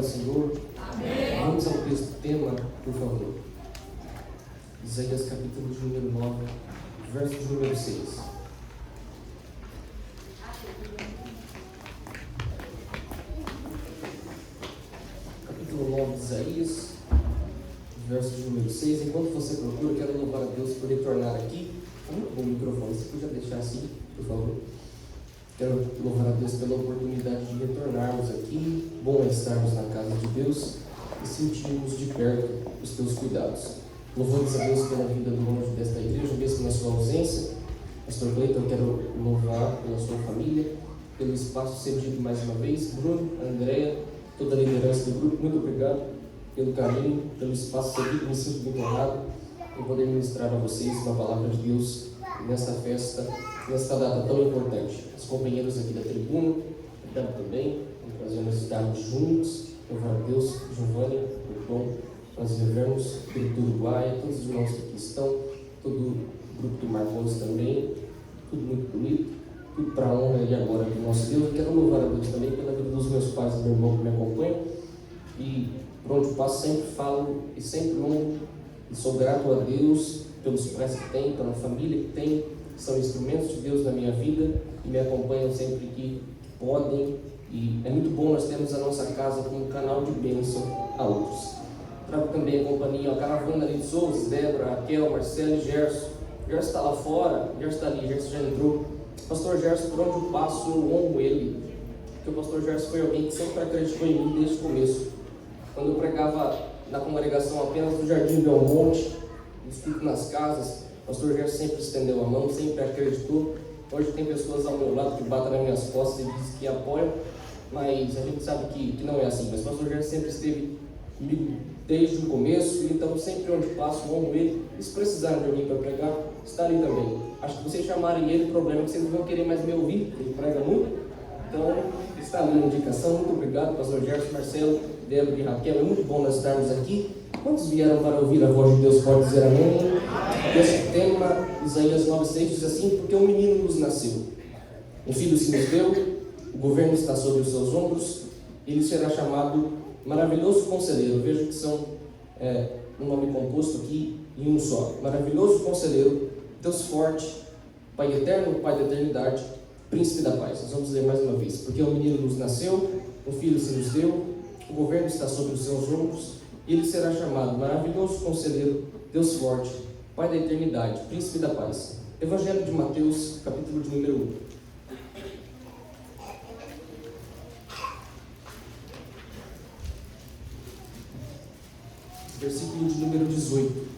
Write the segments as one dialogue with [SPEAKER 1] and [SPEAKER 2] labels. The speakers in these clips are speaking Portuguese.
[SPEAKER 1] Senhor. Amém. Vamos ao texto tema, por favor. Isaías capítulo de número 9, verso de número 6. Capítulo 9 de Isaías, verso de número 6. Enquanto você procura, quero louvar a Deus por retornar aqui. Muito bom o microfone, você podia deixar assim, por favor. Quero louvar a Deus pela oportunidade de retornarmos aqui. Bom é estarmos na casa de Deus e sentirmos de perto os teus cuidados. Louvamos a Deus pela vida do anjo desta igreja, mesmo na sua ausência. Pastor Cleiton, eu quero louvar pela sua família, pelo espaço cedido mais uma vez. Bruno, Andréia, toda a liderança do grupo, muito obrigado pelo carinho, pelo espaço cedido. Me sinto muito honrado em poder ministrar a vocês uma palavra de Deus nesta festa, nesta data tão importante. Os companheiros aqui da tribuna, obrigado também, é um prazer nós estarmos juntos. Louvar a Deus, Giovanni, muito bom prazer vermos, grupo do Uruguai, todos os irmãos que aqui estão, todo o grupo do Marcos também, tudo muito bonito, tudo para a honra e agora do nosso Deus. Eu quero louvar a Deus também pela vida dos meus pais e do meu irmão que me acompanham, e por onde passo sempre falo e sempre honro e sou grato a Deus pelos pais que tem, pela família que tem, são instrumentos de Deus na minha vida e me acompanham sempre que podem, e é muito bom nós termos a nossa casa como canal de bênção a outros. Trago também a companhia, a caravana ali de Souza, Débora, Raquel, Marcelo e Gerson. Gerson está lá fora, Gerson está ali, Gerson já entrou. Pastor Gerson, por onde eu passo, eu honro ele, porque o pastor Gerson foi alguém que sempre acreditou em mim desde o começo. Quando eu pregava na congregação apenas do Jardim Belmonte, estudo nas casas, o pastor Gerson sempre estendeu a mão, sempre acreditou. Hoje tem pessoas ao meu lado que batem nas minhas costas e dizem que apoiam, mas a gente sabe que não é assim. Mas o pastor Gerson sempre esteve comigo desde o começo, então sempre onde passo, honro ele. E se precisarem de alguém para pregar, está ali também. Acho que vocês chamarem ele, o problema é que vocês não vão querer mais me ouvir, ele prega muito. Então, está ali a indicação. Muito obrigado, pastor Gerson, Marcelo, Débora e Raquel. É muito bom nós estarmos aqui. Quantos vieram para ouvir a voz de Deus? Pode dizer amém? Esse tema, Isaías 9,6, diz assim: porque um menino nos nasceu, um filho se nos deu, o governo está sobre os seus ombros, ele será chamado Maravilhoso Conselheiro. Veja que são um nome composto aqui em um só. Maravilhoso Conselheiro, Deus Forte, Pai Eterno, Pai da Eternidade, Príncipe da Paz. Nós vamos ler mais uma vez. Porque um menino nos nasceu, um filho se nos deu, o governo está sobre os seus ombros, e ele será chamado Maravilhoso Conselheiro, Deus Forte, Pai da Eternidade, Príncipe da Paz. Evangelho de Mateus, capítulo de número 1. Versículo de número 18.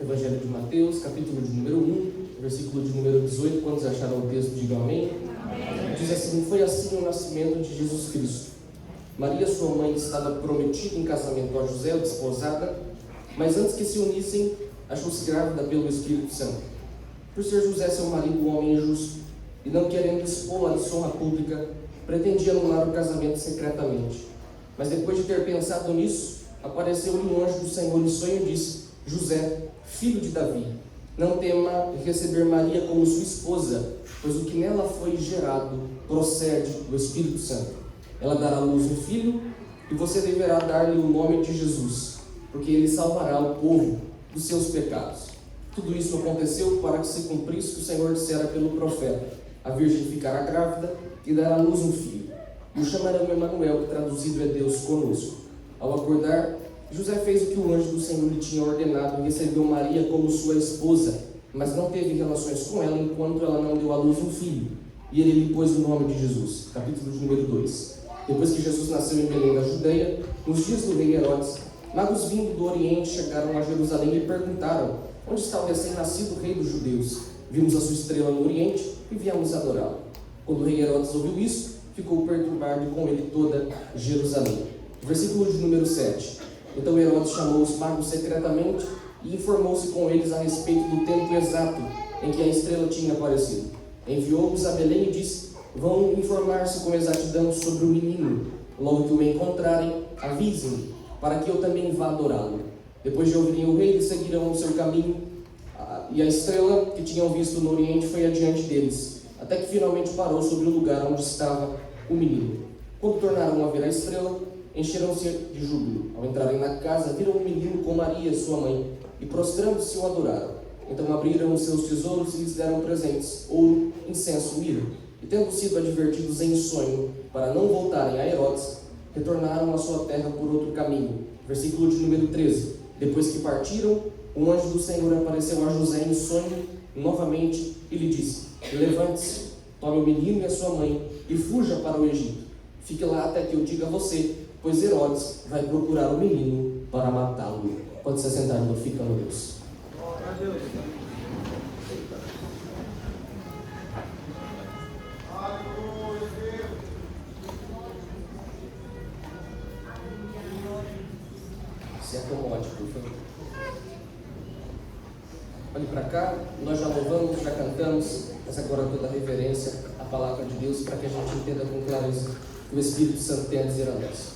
[SPEAKER 1] Evangelho de Mateus, capítulo de número 1, versículo de número 18. Quando acharam o texto, digam amém. Amém. Diz assim: foi assim o nascimento de Jesus Cristo. Maria, sua mãe, estava prometida em casamento a José, desposada, mas antes que se unissem, achou-se grávida pelo Espírito Santo. Por ser José seu marido um homem injusto, e não querendo expô-la à desonra pública, pretendia anular o casamento secretamente. Mas depois de ter pensado nisso, apareceu-lhe um anjo do Senhor em sonho e disse: José, filho de Davi, não tema receber Maria como sua esposa, pois o que nela foi gerado procede do Espírito Santo. Ela dará à luz um filho, e você deverá dar-lhe o nome de Jesus, porque ele salvará o povo dos seus pecados. Tudo isso aconteceu para que se cumprisse o que o Senhor dissera pelo profeta: a virgem ficará grávida e dará à luz um filho, e o chamarão Emanuel, que traduzido é Deus conosco. Ao acordar, José fez o que o anjo do Senhor lhe tinha ordenado e recebeu Maria como sua esposa, mas não teve relações com ela enquanto ela não deu à luz um filho, e ele lhe pôs o nome de Jesus. Capítulo de número 2. Depois que Jesus nasceu em Belém da Judeia, nos dias do rei Herodes, magos vindo do Oriente chegaram a Jerusalém e lhe perguntaram: onde está o recém-nascido rei dos judeus? Vimos a sua estrela no Oriente e viemos adorá-lo. Quando o rei Herodes ouviu isso, ficou perturbado, e com ele toda Jerusalém. Versículo de número 7. Então Herodes chamou os magos secretamente e informou-se com eles a respeito do tempo exato em que a estrela tinha aparecido. Enviou-os a Belém e disse: vão informar-se com exatidão sobre o menino. Logo que o encontrarem, avisem-me, para que eu também vá adorá-lo. Depois de ouvirem o rei, eles seguirão o seu caminho E a estrela que tinham visto no oriente foi adiante deles, até que finalmente parou sobre o lugar onde estava o menino. Quando tornaram a ver a estrela, encheram-se de júbilo. Ao entrarem na casa, viram o menino com Maria, sua mãe, e prostrando-se o adoraram. Então abriram os seus tesouros e lhes deram presentes, ouro, incenso, mirra. E tendo sido advertidos em sonho para não voltarem a Herodes, retornaram à sua terra por outro caminho. Versículo de número 13. Depois que partiram, um anjo do Senhor apareceu a José em sonho novamente e lhe disse: levante-se, tome o menino e a sua mãe e fuja para o Egito. Fique lá até que eu diga a você, pois Herodes vai procurar o menino para matá-lo. Pode se sentar, glorificando Deus. Se acomode, por favor. Olhe para cá, nós já louvamos, já cantamos, mas agora toda a reverência à palavra de Deus, para que a gente entenda com clareza o que o Espírito Santo tem a dizer a nós.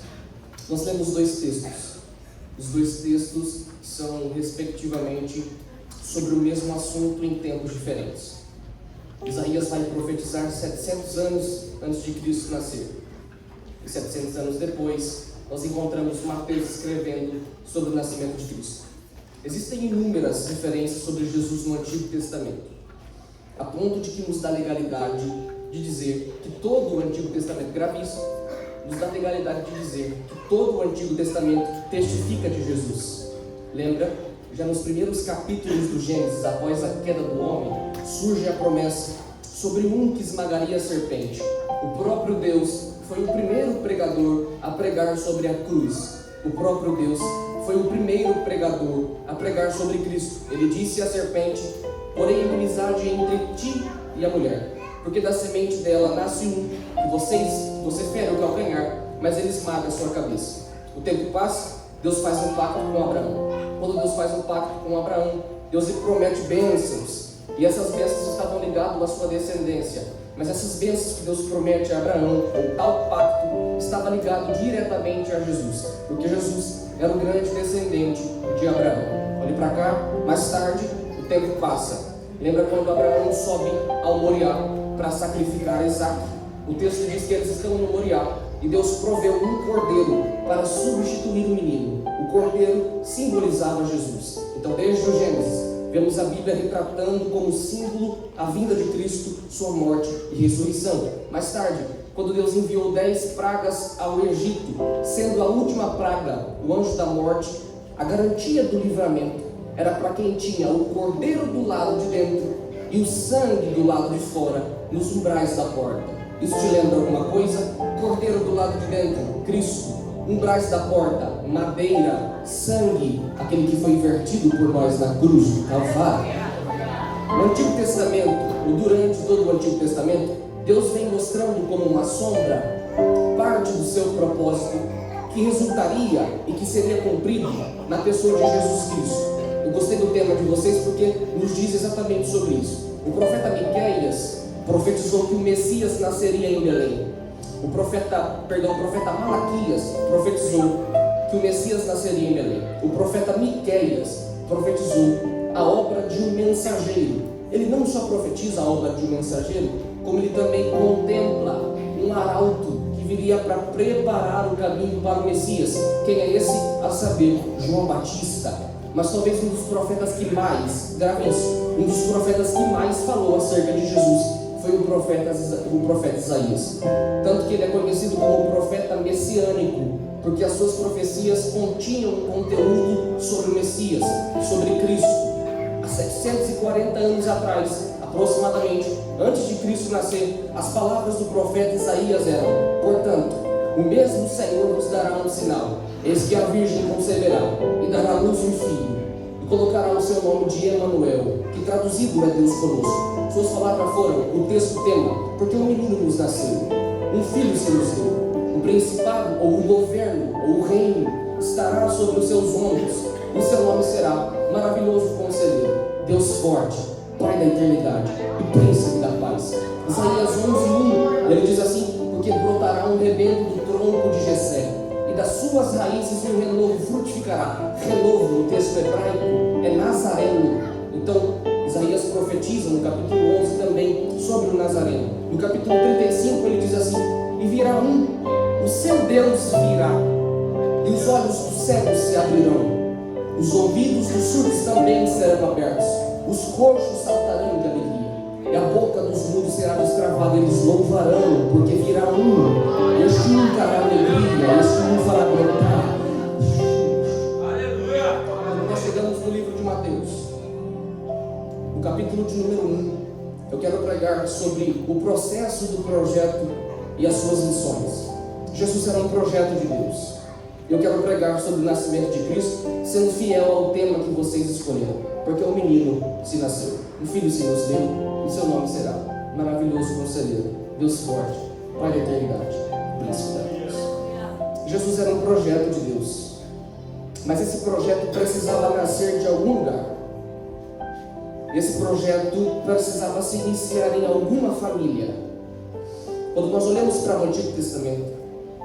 [SPEAKER 1] Nós lemos dois textos. Os dois textos são, respectivamente, sobre o mesmo assunto em tempos diferentes. Isaías vai profetizar 700 anos antes de Cristo nascer. E 700 anos depois, nós encontramos Mateus escrevendo sobre o nascimento de Cristo. Existem inúmeras referências sobre Jesus no Antigo Testamento, a ponto de que nos dá legalidade de dizer que todo o Antigo Testamento, grave isso, nos dá legalidade de dizer que todo o Antigo Testamento testifica de Jesus. Lembra? Já nos primeiros capítulos do Gênesis, após a queda do homem, surge a promessa sobre um que esmagaria a serpente. O próprio Deus foi o primeiro pregador a pregar sobre a cruz. O próprio Deus foi o primeiro pregador a pregar sobre Cristo. Ele disse à serpente: porém inimizade entre ti e a mulher, porque da semente dela nasce um, que você fere o calcanhar, mas ele esmaga a sua cabeça. O tempo passa, Deus faz um pacto com Abraão. Quando Deus faz um pacto com Abraão, Deus lhe promete bênçãos, e essas bênçãos estavam ligadas à sua descendência. Mas essas bênçãos que Deus promete a Abraão, ou tal pacto, estava ligado diretamente a Jesus, porque Jesus era o grande descendente de Abraão. Olhe para cá, mais tarde, o tempo passa. Lembra quando Abraão sobe ao Moriá para sacrificar Isaac? O texto diz que eles estão no Moriá e Deus proveu um cordeiro para substituir o menino. O cordeiro simbolizava Jesus. Então, desde o Gênesis, vemos a Bíblia retratando como símbolo a vinda de Cristo, sua morte e ressurreição. Mais tarde, quando Deus enviou 10 pragas ao Egito, sendo a última praga o anjo da morte, a garantia do livramento era para quem tinha o cordeiro do lado de dentro e o sangue do lado de fora, nos umbrais da porta. Isso te lembra alguma coisa? Cordeiro do lado de dentro, Cristo. Umbrais da porta, madeira, sangue, aquele que foi vertido por nós na cruz do Calvário. No Antigo Testamento, ou durante todo o Antigo Testamento, Deus vem mostrando como uma sombra parte do seu propósito que resultaria e que seria cumprido na pessoa de Jesus Cristo. Eu gostei do tema de vocês porque nos diz exatamente sobre isso. O profeta Miqueias profetizou que o Messias nasceria em Belém. O profeta Malaquias profetizou que o Messias nasceria em Belém. O profeta Miqueias profetizou a obra de um mensageiro. Ele não só profetiza a obra de um mensageiro, como ele também contempla um arauto que viria para preparar o caminho para o Messias. Quem é esse? A saber, João Batista. Mas talvez um dos profetas que mais, grave isso, um dos profetas que mais falou acerca de Jesus foi o profeta Isaías. Tanto que ele é conhecido como o profeta messiânico, porque as suas profecias continham um conteúdo sobre o Messias, sobre Cristo. Há 740 anos atrás, aproximadamente, antes de Cristo nascer, as palavras do profeta Isaías eram: portanto, o mesmo Senhor vos dará um sinal, eis que a virgem conceberá e dará à luz um filho, e colocará o seu nome de Emanuel, que traduzido é Deus conosco. Suas palavras foram o texto tema: porque um menino nos nasceu, um filho se nos deu, o principado ou o governo ou o reino estará sobre os seus ombros, e seu nome será Maravilhoso Conselheiro, Deus Forte, Pai da Eternidade e Príncipe da Paz. Isaías 11:1, ele diz assim: porque brotará um rebento do tronco de Jessé, e das suas raízes um renovo frutificará. Renovo no texto hebraico é nazareno. Então, profetiza no capítulo 11 também sobre o Nazareno. No capítulo 35 ele diz assim: e virá o seu Deus virá, e os olhos dos cegos se abrirão, os ouvidos dos surdos também serão abertos, os coxos saltarão de alegria, e a boca dos mudos será destravada, eles louvarão, porque virá este trará alegria, este fará brotar. Aleluia! Nós chegamos no livro de Mateus, no capítulo de número 1, eu quero pregar sobre o processo do projeto e as suas lições. Jesus era um projeto de Deus. Eu quero pregar sobre o nascimento de Cristo, sendo fiel ao tema que vocês escolheram, porque um menino se nasceu, um filho se nos deu, e seu nome será Maravilhoso Conselheiro, Deus Forte, Pai da Eternidade, Príncipe da Paz. Jesus era um projeto de Deus, mas esse projeto precisava nascer de algum lugar. Esse projeto precisava se iniciar em alguma família. Quando nós olhamos para o Antigo Testamento,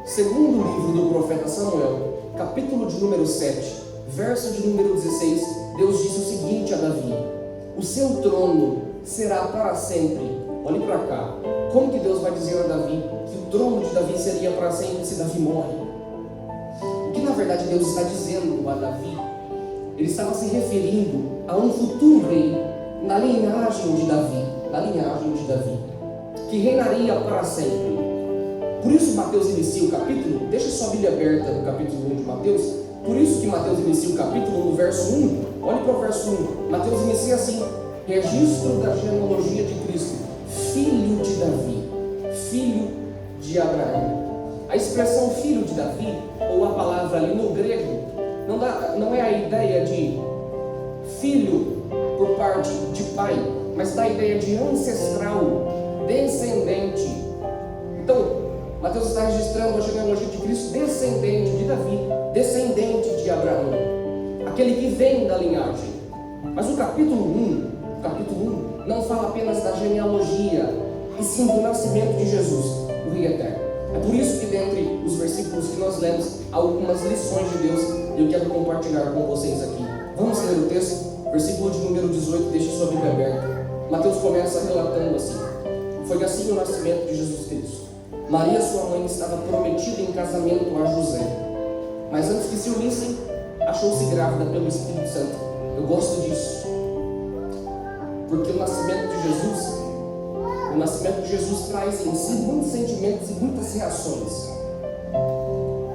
[SPEAKER 1] segundo o livro do profeta Samuel, capítulo de número 7, verso de número 16, Deus disse o seguinte a Davi: o seu trono será para sempre. Olhe para cá, como que Deus vai dizer a Davi que o trono de Davi seria para sempre se Davi morre? O que na verdade Deus está dizendo a Davi, ele estava se referindo a um futuro rei na linhagem de Davi, que reinaria para sempre. Por isso Mateus inicia o capítulo, deixa sua Bíblia aberta no capítulo 1 de Mateus. Por isso que Mateus inicia o capítulo no verso 1. Olhe para o verso 1. Mateus inicia assim: registro da genealogia de Cristo, filho de Davi, filho de Abraão. A expressão filho de Davi, ou a palavra ali no grego, não é a ideia de filho por parte de pai, mas dá a ideia de ancestral, descendente. Então, Mateus está registrando a genealogia de Cristo, descendente de Davi, descendente de Abraão, aquele que vem da linhagem. Mas o capítulo 1 não fala apenas da genealogia, e sim do nascimento de Jesus, o Rei Eterno. É por isso que dentre os versículos que nós lemos, há algumas lições de Deus e eu quero compartilhar com vocês aqui. Vamos ler o texto, versículo de número 18, deixe sua Bíblia aberta. Mateus começa relatando assim: foi assim o nascimento de Jesus Cristo. Maria, sua mãe, estava prometida em casamento a José, mas antes que se unissem, achou-se grávida pelo Espírito Santo. Eu gosto disso, porque o nascimento de Jesus traz em si muitos sentimentos e muitas reações.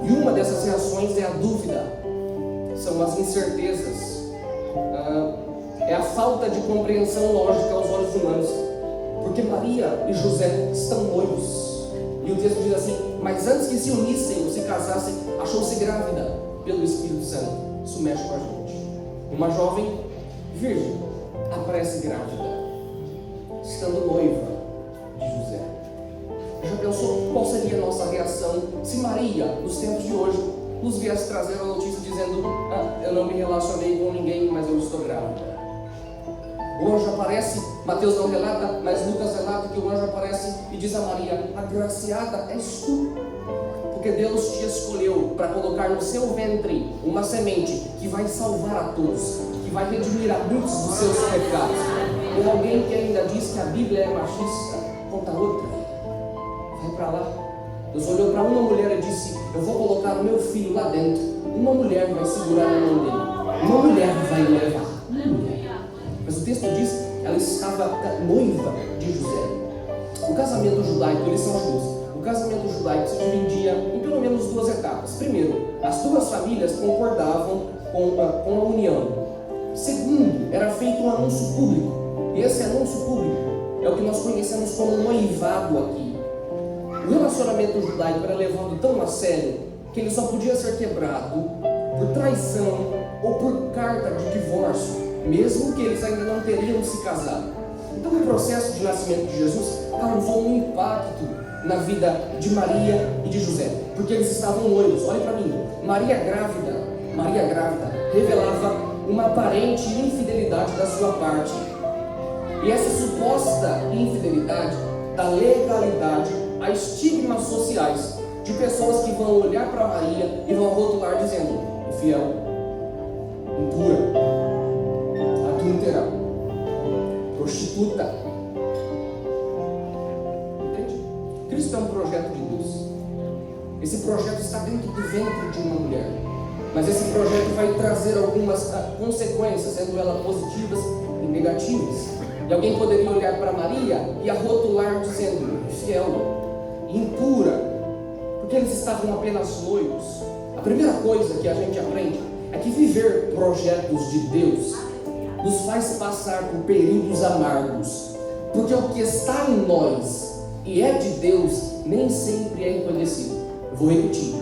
[SPEAKER 1] E uma dessas reações é a dúvida, são as incertezas, é a falta de compreensão lógica aos olhos humanos, porque Maria e José estão noivos. E o texto diz assim: mas antes que se unissem ou se casassem, achou-se grávida pelo Espírito Santo. Isso mexe com a gente. Uma jovem virgem aparece grávida, estando noiva de José. Já pensou qual seria a nossa reação se Maria, nos tempos de hoje, nos viesse trazer a notícia dizendo: eu não me relacionei com ninguém, mas eu estou grávida? O anjo aparece, Mateus não relata, mas Lucas relata que o anjo aparece e diz a Maria: agraciada és tu, porque Deus te escolheu para colocar no seu ventre uma semente que vai salvar a todos, que vai redimir a muitos dos seus pecados. Ou alguém que ainda diz que a Bíblia é machista, conta outra, vai para lá. Deus olhou para uma mulher e disse: eu vou colocar o meu filho lá dentro, uma mulher vai segurar na mão dele, uma mulher vai levar. Mas o texto diz que ela estava noiva de José. O casamento judaico, eles são judeus. O casamento judaico se dividia em pelo menos duas etapas. Primeiro, as duas famílias concordavam com a união. Segundo, era feito um anúncio público. E esse anúncio público é o que nós conhecemos como noivado aqui. O relacionamento judaico era levado tão a sério que ele só podia ser quebrado por traição ou por carta de divórcio, mesmo que eles ainda não teriam se casado. Então o processo de nascimento de Jesus causou um impacto na vida de Maria e de José, porque eles estavam noivos. Olha para mim, Maria grávida revelava uma aparente infidelidade da sua parte, e essa suposta infidelidade dá legalidade a estigmas sociais de pessoas que vão olhar para Maria e vão rotular dizendo: infiel, impura, adúltera, prostituta. Entende? Cristo é um projeto de Deus. Esse projeto está dentro do ventre de uma mulher. Mas esse projeto vai trazer algumas consequências, sendo elas positivas e negativas. E alguém poderia olhar para Maria e a rotular dizendo: infiel, impura, porque eles estavam apenas noivos. A primeira coisa que a gente aprende é que viver projetos de Deus nos faz passar por períodos amargos, porque o que está em nós e é de Deus nem sempre é reconhecido. Eu vou repetir: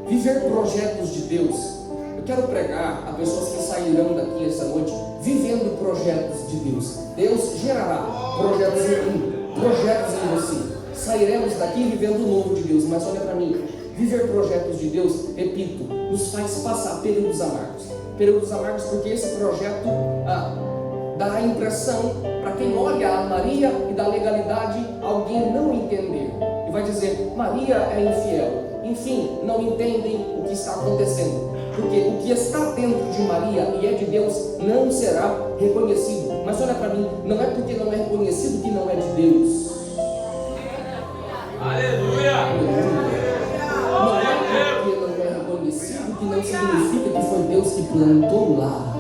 [SPEAKER 1] viver projetos de Deus. Eu quero pregar a pessoas que sairão daqui essa noite vivendo projetos de Deus. Deus gerará projetos em mim, projetos em você. Sairemos daqui vivendo o novo de Deus. Mas olha para mim, viver projetos de Deus, repito, nos faz passar períodos amargos. Períodos amargos porque esse projeto dá a impressão, para quem olha a Maria e da legalidade, alguém não entender. E vai dizer: Maria é infiel. Enfim, não entendem o que está acontecendo. Porque o que está dentro de Maria e é de Deus não será reconhecido. Mas olha para mim, não é porque não é reconhecido que não é de Deus.
[SPEAKER 2] Aleluia!
[SPEAKER 1] Não é porque não é reconhecido que não significa que foi Deus que plantou lá.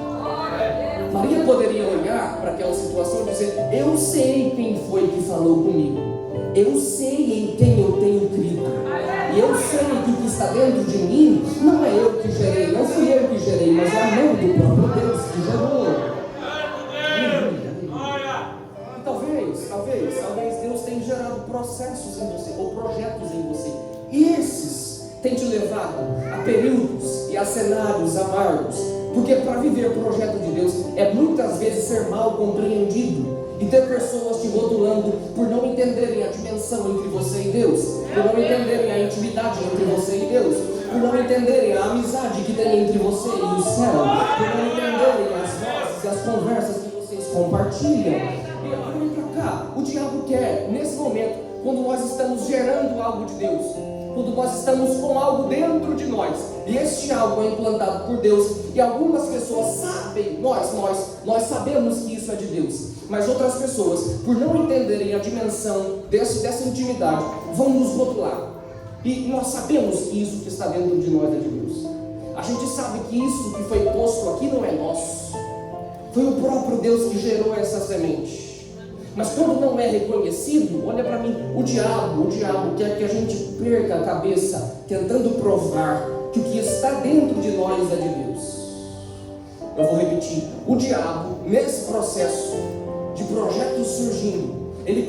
[SPEAKER 1] Maria poderia olhar para aquela situação e dizer: eu sei quem foi que falou comigo. Eu sei em quem eu tenho crido. E eu sei que o que está dentro de mim não é eu que gerei, não fui eu que gerei, mas é a mão do próprio Deus que gerou. E talvez Deus tenha gerado processos em você, ou projetos em você. E esses têm te levado a períodos e a cenários amargos. Porque para viver o projeto de Deus é muitas vezes ser mal compreendido. E ter pessoas te rotulando por não entenderem a dimensão entre você e Deus, por não entenderem a intimidade entre você e Deus, por não entenderem a amizade que tem entre você e o céu, por não entenderem as vozes e as conversas que vocês compartilham. E vem para cá, o diabo quer, nesse momento, quando nós estamos gerando algo de Deus, quando nós estamos com algo dentro de nós, e este algo é implantado por Deus, e algumas pessoas sabem, nós sabemos que isso é de Deus, mas outras pessoas, por não entenderem a dimensão dessa intimidade, vão nos rotular. E nós sabemos que isso que está dentro de nós é de Deus. A gente sabe que isso que foi posto aqui não é nosso, foi o próprio Deus que gerou essa semente. Mas quando não é reconhecido, olha para mim, o diabo quer que a gente perca a cabeça tentando provar que o que está dentro de nós é de Deus. Eu vou repetir: o diabo, nesse processo de projetos surgindo, ele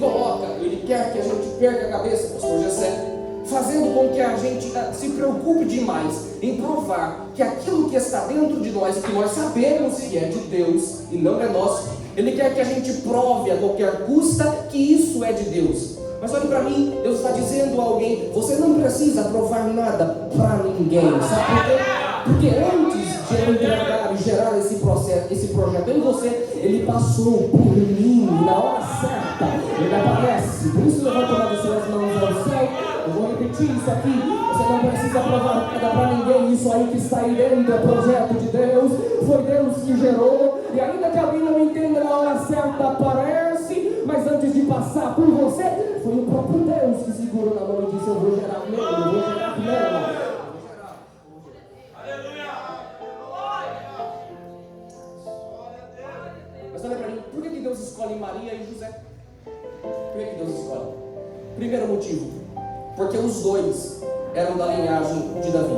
[SPEAKER 1] quer que a gente perca a cabeça, pastor Gessé, fazendo com que a gente se preocupe demais em provar que aquilo que está dentro de nós, que nós sabemos que é de Deus e não é nosso, ele quer que a gente prove a qualquer custa que isso é de Deus. Mas olha para mim, Deus está dizendo a alguém: você não precisa provar nada para ninguém. Sabe por quê? Porque antes de eu entregar e gerar esse projeto em você, ele passou por mim na hora certa. Ele aparece. Por isso levanta uma das suas mãos ao céu. Eu vou repetir isso aqui: você não precisa provar nada para ninguém. Isso aí que está aí dentro é projeto de Deus. Foi Deus que gerou. E ainda que alguém não entenda na hora certa, aparece. Mas antes de passar por você, foi o próprio Deus que segurou na mão e disse: eu vou gerar primeiro, eu vou gerar primeiro. Mas olha para mim, por que Deus escolhe Maria e José? Por que Deus escolhe? Primeiro motivo: porque os dois eram da linhagem de Davi.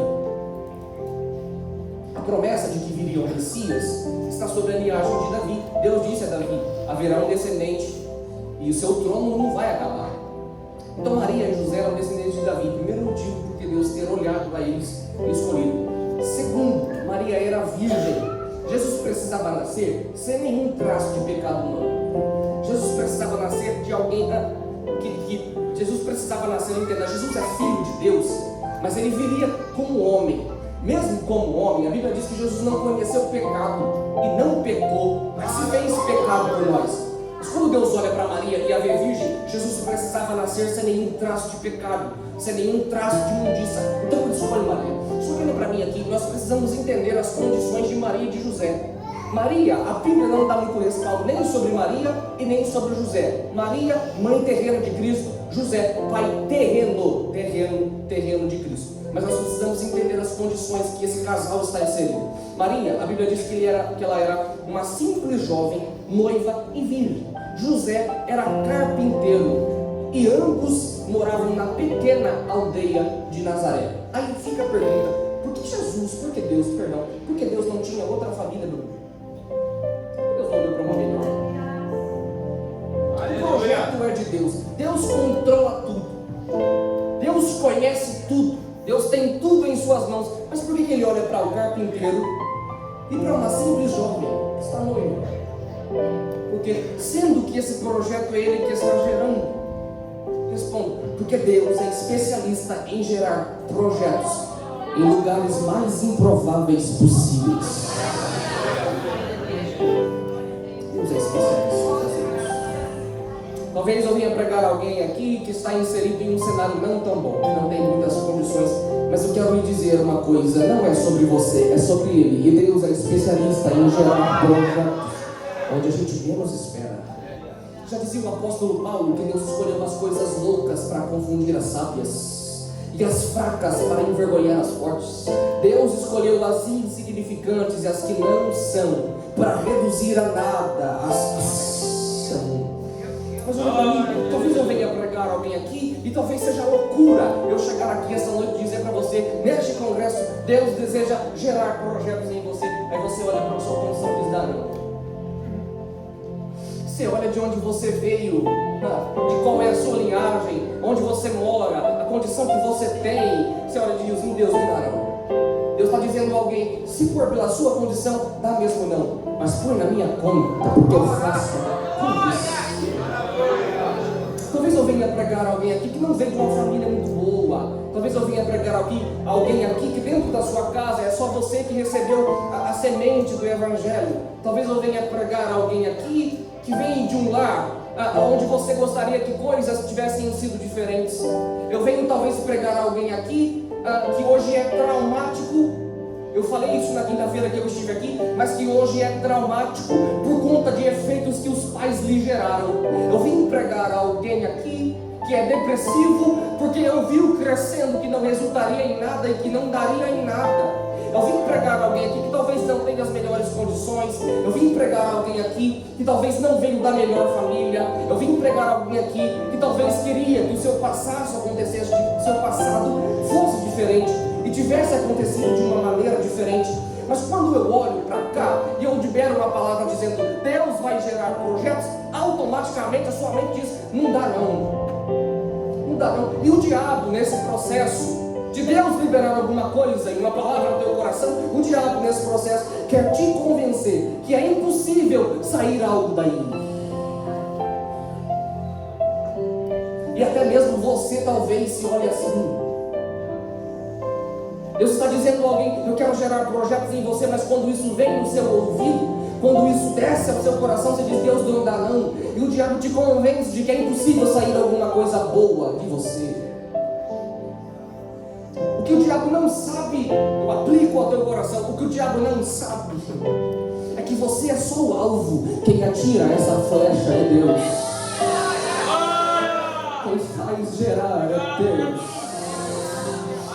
[SPEAKER 1] A promessa de que viria o Messias está sobre a linhagem de Davi. Deus disse a Davi: haverá um descendente e o seu trono não vai acabar. Então Maria e José eram descendentes de Davi. Primeiro motivo, porque Deus ter olhado para eles e escolhido. Segundo, Maria era virgem. Jesus precisava nascer sem nenhum traço de pecado humano. Jesus precisava nascer de alguém Jesus precisava nascer, entenda, Jesus é filho de Deus, mas ele viria como homem. Mesmo como homem, a Bíblia diz que Jesus não conheceu o pecado e não pecou, mas se fez pecado por nós. Mas quando Deus olha para Maria e a vê virgem, Jesus precisava nascer sem nenhum traço de pecado, sem nenhum traço de imundiça. Então ele escolhe Maria. Só que olha para mim aqui, nós precisamos entender as condições de Maria e de José. Maria, a Bíblia não dá muito respaldo nem sobre Maria e nem sobre José. Maria, mãe terrena de Cristo. José, pai terreno de Cristo. Mas nós precisamos entender as condições que esse casal está inserido. Maria, a Bíblia diz que ela era uma simples jovem, noiva e virgem. José era carpinteiro e ambos moravam na pequena aldeia de Nazaré. Aí fica a pergunta: por que Deus não tinha outra família do mundo? Deus não olhou para uma melhor. O projeto é de Deus. Deus controla tudo. Deus conhece tudo. Deus tem tudo em suas mãos. Mas por que Ele olha para o carpinteiro e para uma simples jovem que está noiva? Porque sendo que esse projeto é Ele que está gerando, respondo: porque Deus é especialista em gerar projetos em lugares mais improváveis possíveis. Deus é especialista. Talvez eu venha pregar alguém aqui que está inserido em um cenário não tão bom, que não tem muitas condições, mas eu quero lhe dizer uma coisa: não é sobre você, é sobre Ele. E Deus é especialista em gerar projetos onde a gente menos espera. Já dizia o apóstolo Paulo que Deus escolheu as coisas loucas para confundir as sábias e as fracas para envergonhar as fortes. Deus escolheu as insignificantes e as que não são para reduzir a nada as que são. Mas olha para mim, talvez eu venha pregar alguém aqui e talvez seja loucura eu chegar aqui essa noite e dizer para você: neste congresso Deus deseja gerar projetos em você. Aí você olha para a sua condição e diz: não. Você olha de onde você veio, de qual é a sua linhagem, onde você mora, a condição que você tem. Você olha e diz: Deus não dá não. Deus está dizendo a alguém: se for pela sua condição, dá mesmo não, mas põe na minha conta, porque eu faço tudo isso. Talvez eu venha pregar alguém aqui que não vem de uma família muito boa. Talvez eu venha pregar alguém aqui que dentro da sua casa é só você que recebeu a semente do Evangelho. Talvez eu venha pregar alguém aqui que vem de um lar onde você gostaria que coisas tivessem sido diferentes. Eu venho talvez pregar alguém aqui que hoje é traumático. Eu falei isso na quinta-feira que eu estive aqui, mas que hoje é traumático por conta de efeitos que os pais lhe geraram. Eu vim pregar alguém aqui que é depressivo porque eu vi-o crescendo que não resultaria em nada e que não daria em nada. Eu vim pregar alguém aqui que talvez não tenha as melhores condições. Eu vim pregar alguém aqui que talvez não veio da melhor família. Eu vim pregar alguém aqui que talvez queria que o seu passado acontecesse, que o seu passado fosse diferente e tivesse acontecido de uma maneira diferente. Mas quando eu olho para cá e eu libero uma palavra dizendo Deus vai gerar projetos, automaticamente a sua mente diz: não dá não, não dá não. E o diabo, nesse processo de Deus liberar alguma coisa em uma palavra no teu coração, o diabo nesse processo quer te convencer que é impossível sair algo daí. E até mesmo você talvez se olhe assim. Deus está dizendo a alguém: eu quero gerar projetos em você, mas quando isso vem no seu ouvido, quando isso desce ao seu coração, você diz: Deus não dá não. E o diabo te convence de que é impossível sair alguma coisa boa de você. O que o diabo não sabe, eu aplico ao teu coração, o que o diabo não sabe é que você é só o alvo. Quem atira essa flecha é Deus. Quem faz gerar é Deus.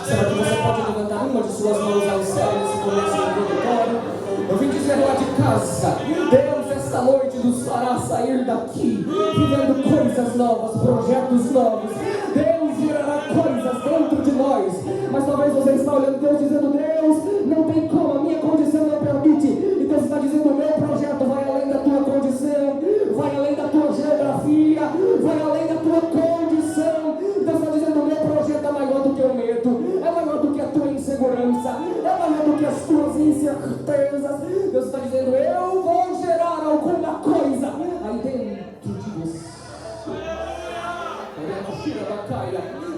[SPEAKER 1] Será que você pode levantar uma de suas mãos ao céu nesse começo introdutório? Eu vim dizer lá de casa: Deus esta noite nos fará sair daqui vivendo coisas novas, projetos novos. Deus gerará coisas dentro de nós. Mas talvez você está olhando Deus dizendo: Deus, não tem como, a minha condição não permite. E Deus está dizendo: o meu projeto vai além da tua condição, vai além da tua geografia, vai além da tua condição. Deus está dizendo: o meu projeto é maior do que o medo, é maior do que a tua insegurança, é maior do que as tuas incertezas. Deus está dizendo: eu vou gerar alguma coisa aí dentro de você.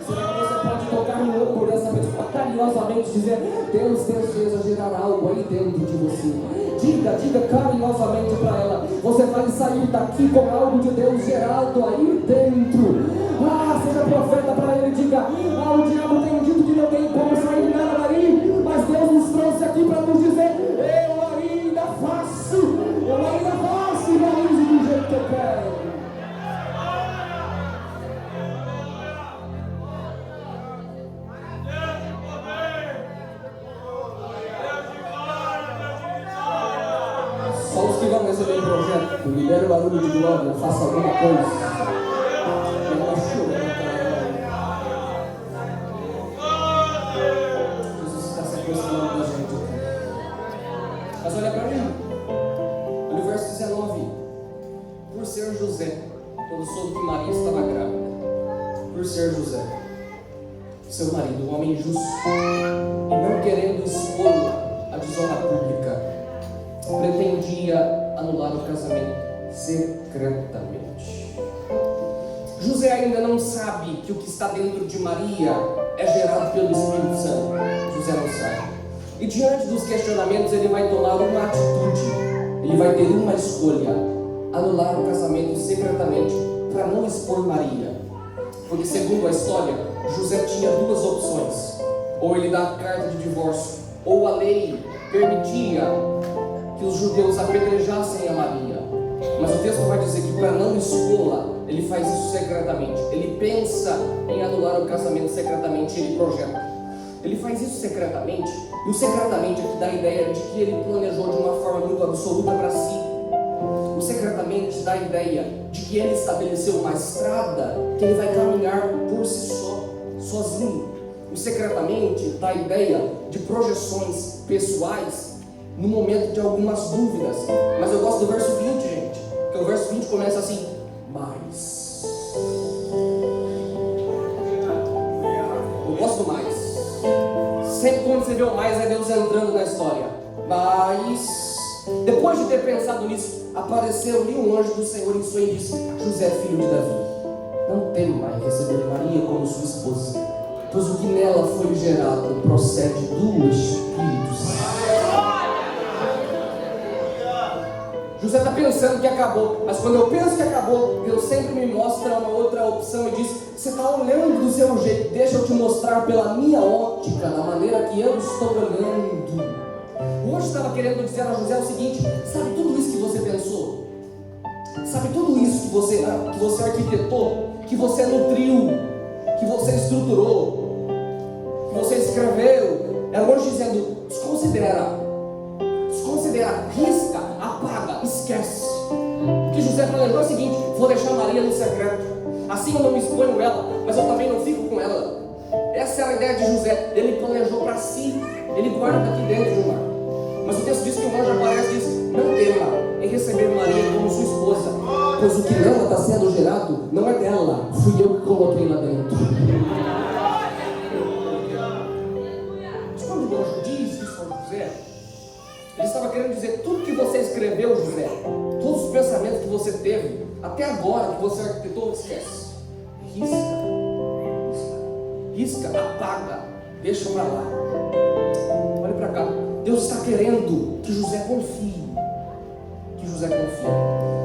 [SPEAKER 1] Será que você pode tocar no ombro dessa pessoa carinhosamente e dizer: Deus deseja gerar algo aí dentro de você? Diga carinhosamente para ela: você vai sair daqui com algo de Deus gerado aí dentro. Seja profeta para ele, diga: o diabo tem dito que não tem como sair nada daí, mas Deus nos trouxe aqui para nos dizer: eu ainda faço barulho de glória, faça alguma coisa. E ela chorando, Jesus está se aproximando da gente aqui. Mas olha para mim. Olha o verso 19. Por ser José, quando soube que Maria estava grávida, por ser José, seu marido, um homem justo, e não querendo expô-la à desonra pública, pretendia anular o casamento secretamente. José ainda não sabe que o que está dentro de Maria é gerado pelo Espírito Santo. José não sabe. E diante dos questionamentos ele vai tomar uma atitude. Ele vai ter uma escolha: anular o casamento secretamente para não expor Maria. Porque segundo a história, José tinha duas opções: ou ele dá a carta de divórcio, ou a lei permitia que os judeus apedrejassem a Maria. Mas o texto vai dizer que para não expô-la, ele faz isso secretamente. Ele pensa em anular o casamento secretamente, ele projeta. Ele faz isso secretamente, e o secretamente aqui dá a ideia de que ele planejou de uma forma muito absoluta para si. O secretamente dá a ideia de que ele estabeleceu uma estrada que ele vai caminhar por si só, sozinho. O secretamente dá a ideia de projeções pessoais no momento de algumas dúvidas. Mas eu gosto do verso 20, gente, porque o verso 20 começa assim: mas. Eu gosto do mais. Sempre quando você vê o mais, é Deus entrando na história. Mas, depois de ter pensado nisso, apareceu-lhe um anjo do Senhor em sonho e disse: José, filho de Davi, não tema em receber Maria como sua esposa, pois o que nela foi gerado procede do Espírito Santo. José está pensando que acabou, mas quando eu penso que acabou, Deus sempre me mostra uma outra opção e diz: você está olhando do seu jeito, deixa eu te mostrar pela minha ótica, da maneira que eu estou olhando. Hoje estava querendo dizer a José o seguinte: sabe tudo isso que você pensou? Sabe tudo isso que você arquitetou, que você nutriu, que você estruturou, que você escreveu? É hoje dizendo: desconsidera, risca, apaga, esquece. O que José planejou é o seguinte: vou deixar Maria no secreto, assim eu não me exponho ela, mas eu também não fico com ela. Essa era a ideia de José. Ele planejou para si, ele guarda aqui dentro do mar. Mas o texto diz que o anjo aparece e diz: não tema em receber Maria como sua esposa, pois o que nela está sendo gerado não é dela, fui eu que coloquei lá dentro. Mas quando o anjo diz isso para José, ele estava querendo dizer: tudo que você escreveu, José, todos os pensamentos que você teve até agora, que você arquitetou, esquece. Risca, apaga, deixa para lá. Olha para cá. Deus está querendo que José confie.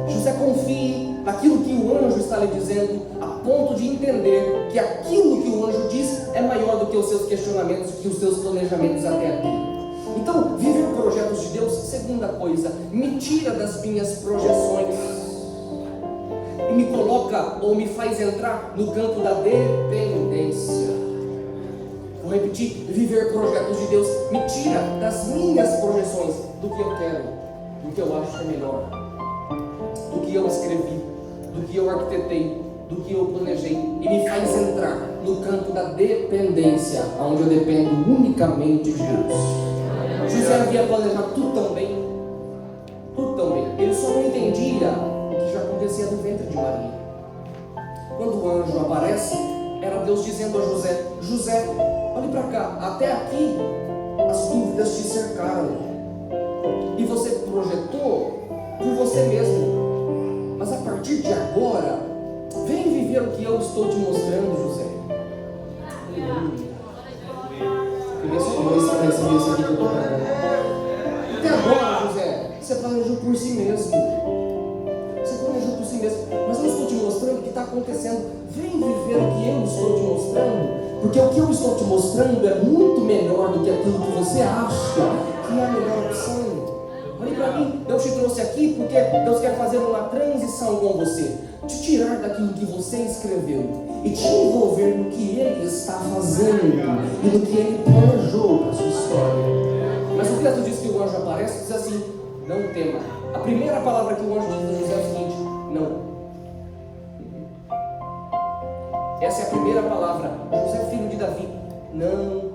[SPEAKER 1] José confie naquilo que o anjo está lhe dizendo, a ponto de entender que aquilo que o anjo diz é maior do que os seus questionamentos, que os seus planejamentos até aqui. Então, viver projetos de Deus, segunda coisa, me tira das minhas projeções e me coloca ou me faz entrar no campo da dependência. Vou repetir: viver projetos de Deus me tira das minhas projeções, do que eu quero, do que eu acho que é melhor, do que eu escrevi, do que eu arquitetei, do que eu planejei, e me faz entrar no campo da dependência, onde eu dependo unicamente de Deus. José havia planejado tudo tão bem. Ele só não entendia o que já acontecia no ventre de Maria. Quando o anjo aparece, era Deus dizendo a José: José, olhe para cá, até aqui as dúvidas te cercaram e você projetou por você mesmo, mas a partir de agora, vem viver o que eu estou te mostrando, José. Queria só começar a receber isso aqui que eu estou pregando. Até agora, José, você planejou por si mesmo. Mas eu estou te mostrando o que está acontecendo. Vem viver o que eu estou te mostrando, porque o que eu estou te mostrando é muito melhor do que aquilo que você acha que é a melhor opção. Olha para mim, Deus te trouxe aqui porque Deus quer fazer uma transição com você, te tirar daquilo que você escreveu e te envolver no que Ele está fazendo e no que Ele planejou para a sua história. Mas o texto diz que o anjo aparece e diz assim: não tema. A primeira palavra que o anjo diz é o seguinte: Não. Essa é a primeira palavra. José, filho de Davi, não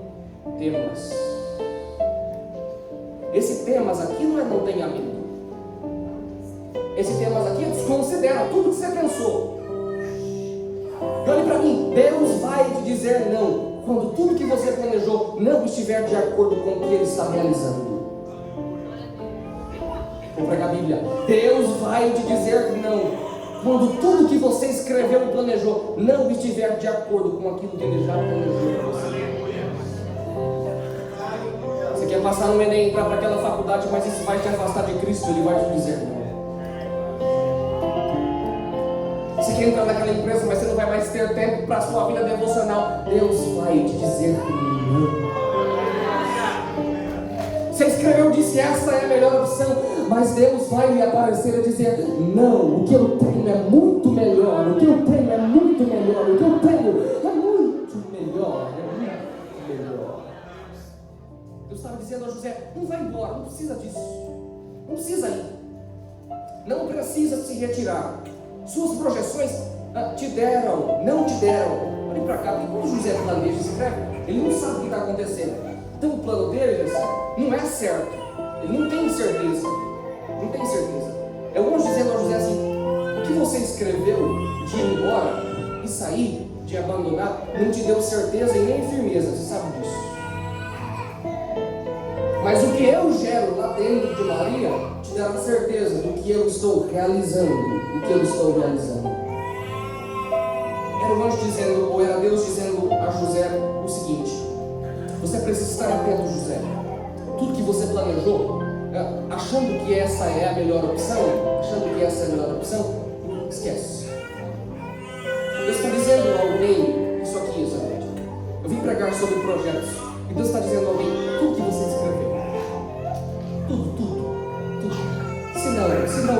[SPEAKER 1] temas. Esse temas aqui não é não tenha medo. Esse temas aqui é desconsidera tudo que você pensou. E olhe para mim, Deus vai te dizer não quando tudo que você planejou não estiver de acordo com o que Ele está realizando. Vou pregar a Bíblia. Deus vai te dizer não quando tudo que você escreveu e planejou não estiver de acordo com aquilo que Ele já planejou para você. Você quer passar no Enem, entrar para aquela faculdade, mas isso vai te afastar de Cristo, Ele vai te dizer não. Você quer entrar naquela empresa, mas você não vai mais ter tempo para a sua vida devocional, Deus vai te dizer não. Você escreveu, disse essa é a melhor opção, mas Deus vai lhe aparecer e dizer não, o que eu tenho é muito melhor, o que eu tenho é muito melhor, o que eu tenho é muito melhor, é muito melhor. Deus estava dizendo a José, não vai embora, não precisa disso, não precisa ir, não precisa se retirar, suas projeções te deram, não te deram. Olhe para cá, porque quando José planeja e escreve, ele não sabe o que está acontecendo. Então o plano dele não é certo, ele não tem certeza, não tem certeza. É o anjo dizendo a José assim, o que você escreveu de ir embora e sair, de abandonar, não te deu certeza e nem firmeza, você sabe disso. Mas o que eu gero lá dentro de Maria, te dará certeza do que eu estou realizando, Era o anjo dizendo, ou era Deus dizendo a José o seguinte, você precisa estar atento, José. Tudo que você planejou, achando que essa é a melhor opção, esquece. Deus está dizendo a alguém, isso aqui, exatamente. Eu vim pregar sobre projetos, e Deus está dizendo a alguém, tudo que você escreveu, tudo.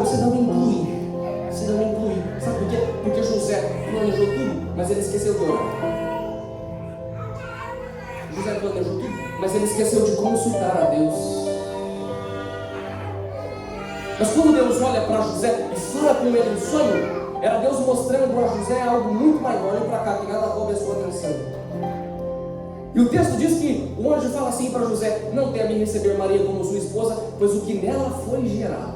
[SPEAKER 1] Se não inclui. Sabe por quê? Porque José planejou tudo, mas ele esqueceu de orar. José planejou tudo, mas ele esqueceu de consultar a Deus. Mas quando Deus olha para José e fala com ele no sonho, era Deus mostrando para José algo muito maior. Olha para cá, que nada roube a sua atenção. E o texto diz que o anjo fala assim para José, não teme em receber Maria como sua esposa, pois o que nela foi gerado,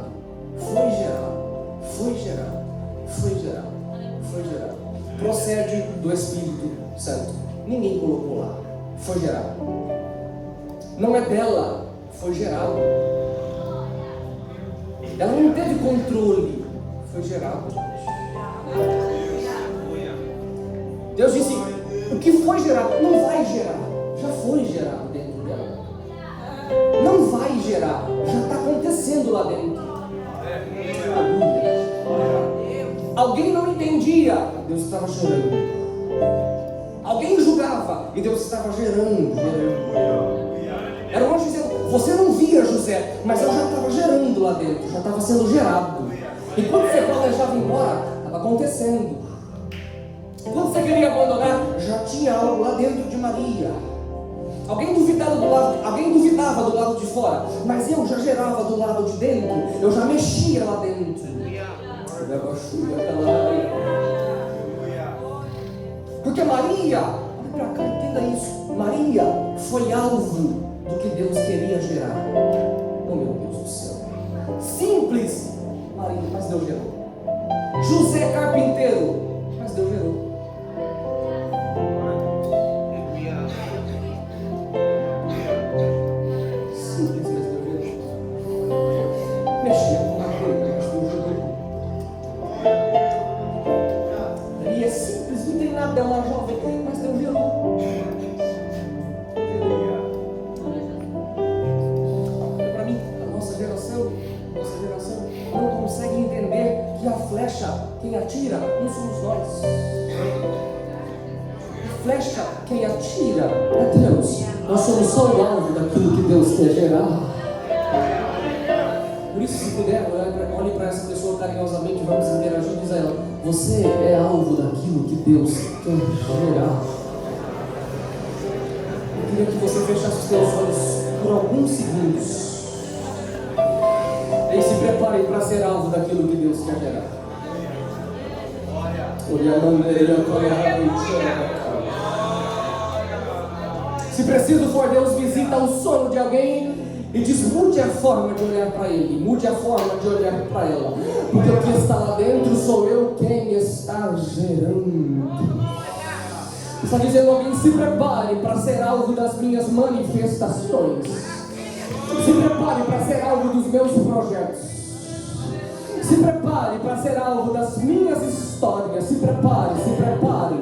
[SPEAKER 1] procede do Espírito Santo. Ninguém colocou lá, foi gerado. Não é dela, foi gerado. Ela não teve controle, foi gerado. Deus disse, o que foi gerado não vai gerar, já foi gerado dentro dela. Não vai gerar, já está acontecendo lá dentro. Alguém não entendia, Deus estava gerando. Alguém julgava e Deus estava gerando. Era um anjo dizendo, você não via José, mas eu já estava gerando lá dentro, já estava sendo gerado. E quando você planejava ir embora, estava acontecendo. Quando você queria abandonar, já tinha algo lá dentro de Maria. Alguém duvidava do lado de fora, mas eu já gerava do lado de dentro, eu já mexia lá dentro. Porque Maria, olha para cá, entenda isso, Maria foi alvo do que Deus queria gerar. Oh meu Deus do céu. Simples, Maria, mas Deus gerou. José carpinteiro, mas Deus gerou. Simples, mas Deus gerou. Mexia com uma coisa, mas Deus gerou. E é simples, não tem nada, é uma jovem, mas Deus gerou. Para mim, a nossa geração não consegue entender que a flecha, quem atira, não somos nós. A flecha, quem atira, é Deus. Nós somos só o alvo daquilo que Deus quer gerar. Por isso, se puder, olhe para essa pessoa carinhosamente, vamos interagir e diz a ela, você é alvo daquilo que Deus quer gerar. Eu queria que você fechasse os seus olhos por alguns segundos. E se prepare para ser alvo daquilo que Deus quer gerar. Se preciso for, Deus visita o sonho de alguém e diz: mude a forma de olhar para ele, mude a forma de olhar para ela, porque o que está lá dentro sou eu quem está gerando. Está dizendo alguém: se prepare para ser alvo das minhas manifestações, se prepare para ser alvo dos meus projetos, se prepare para ser alvo das minhas histórias, se prepare, se prepare.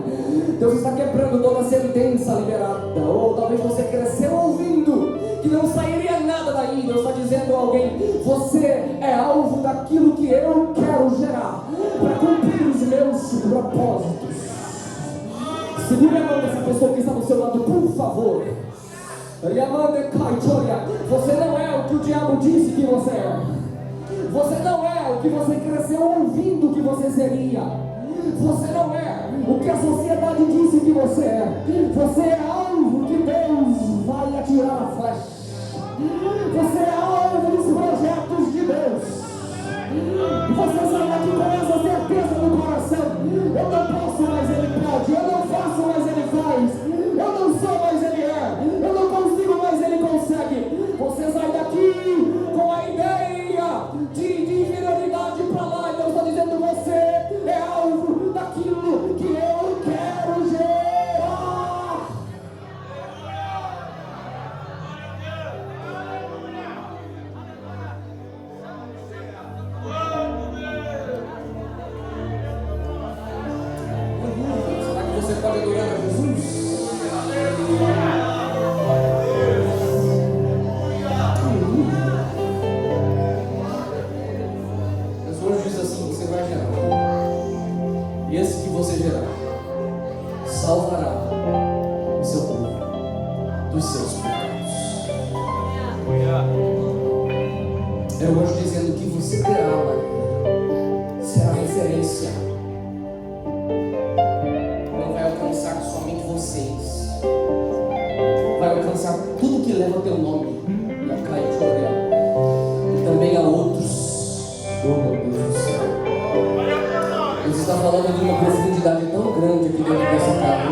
[SPEAKER 1] Deus está quebrando toda sentença liberada. Ou talvez você cresceu ouvindo que não sairia nada daí. Deus está dizendo a alguém: você é alvo daquilo que eu quero gerar para cumprir os meus propósitos. Segure a mão dessa pessoa que está do seu lado, por favor. Você não é o que o diabo disse que você é. Você não é o que você cresceu ouvindo que você seria. Você não é o que a sociedade disse que você é. Você é alvo que Deus vai atirar a flecha. Você é alvo dos projetos de Deus. Você sai daqui com essa certeza no coração: eu não posso, mas Ele pode. Eu não faço, mas Ele faz. Eu não sou, mas Ele é. Eu não consigo, mas Ele consegue. Você sai daqui com a ideia de inferioridade para lá. E Deus está dizendo: você é alvo daquilo que eu quero gerar. Será que você pode adorar a Jesus? Você gerar salvará o seu povo dos seus pecados. É o anjo dizendo que você terá, será referência. Não vai alcançar somente vocês, vai alcançar tudo que leva teu nome, e a Caetônia, e também a outros. Oh, meu Deus do céu. Deus está falando de uma profundidade tão grande aqui dentro dessa casa.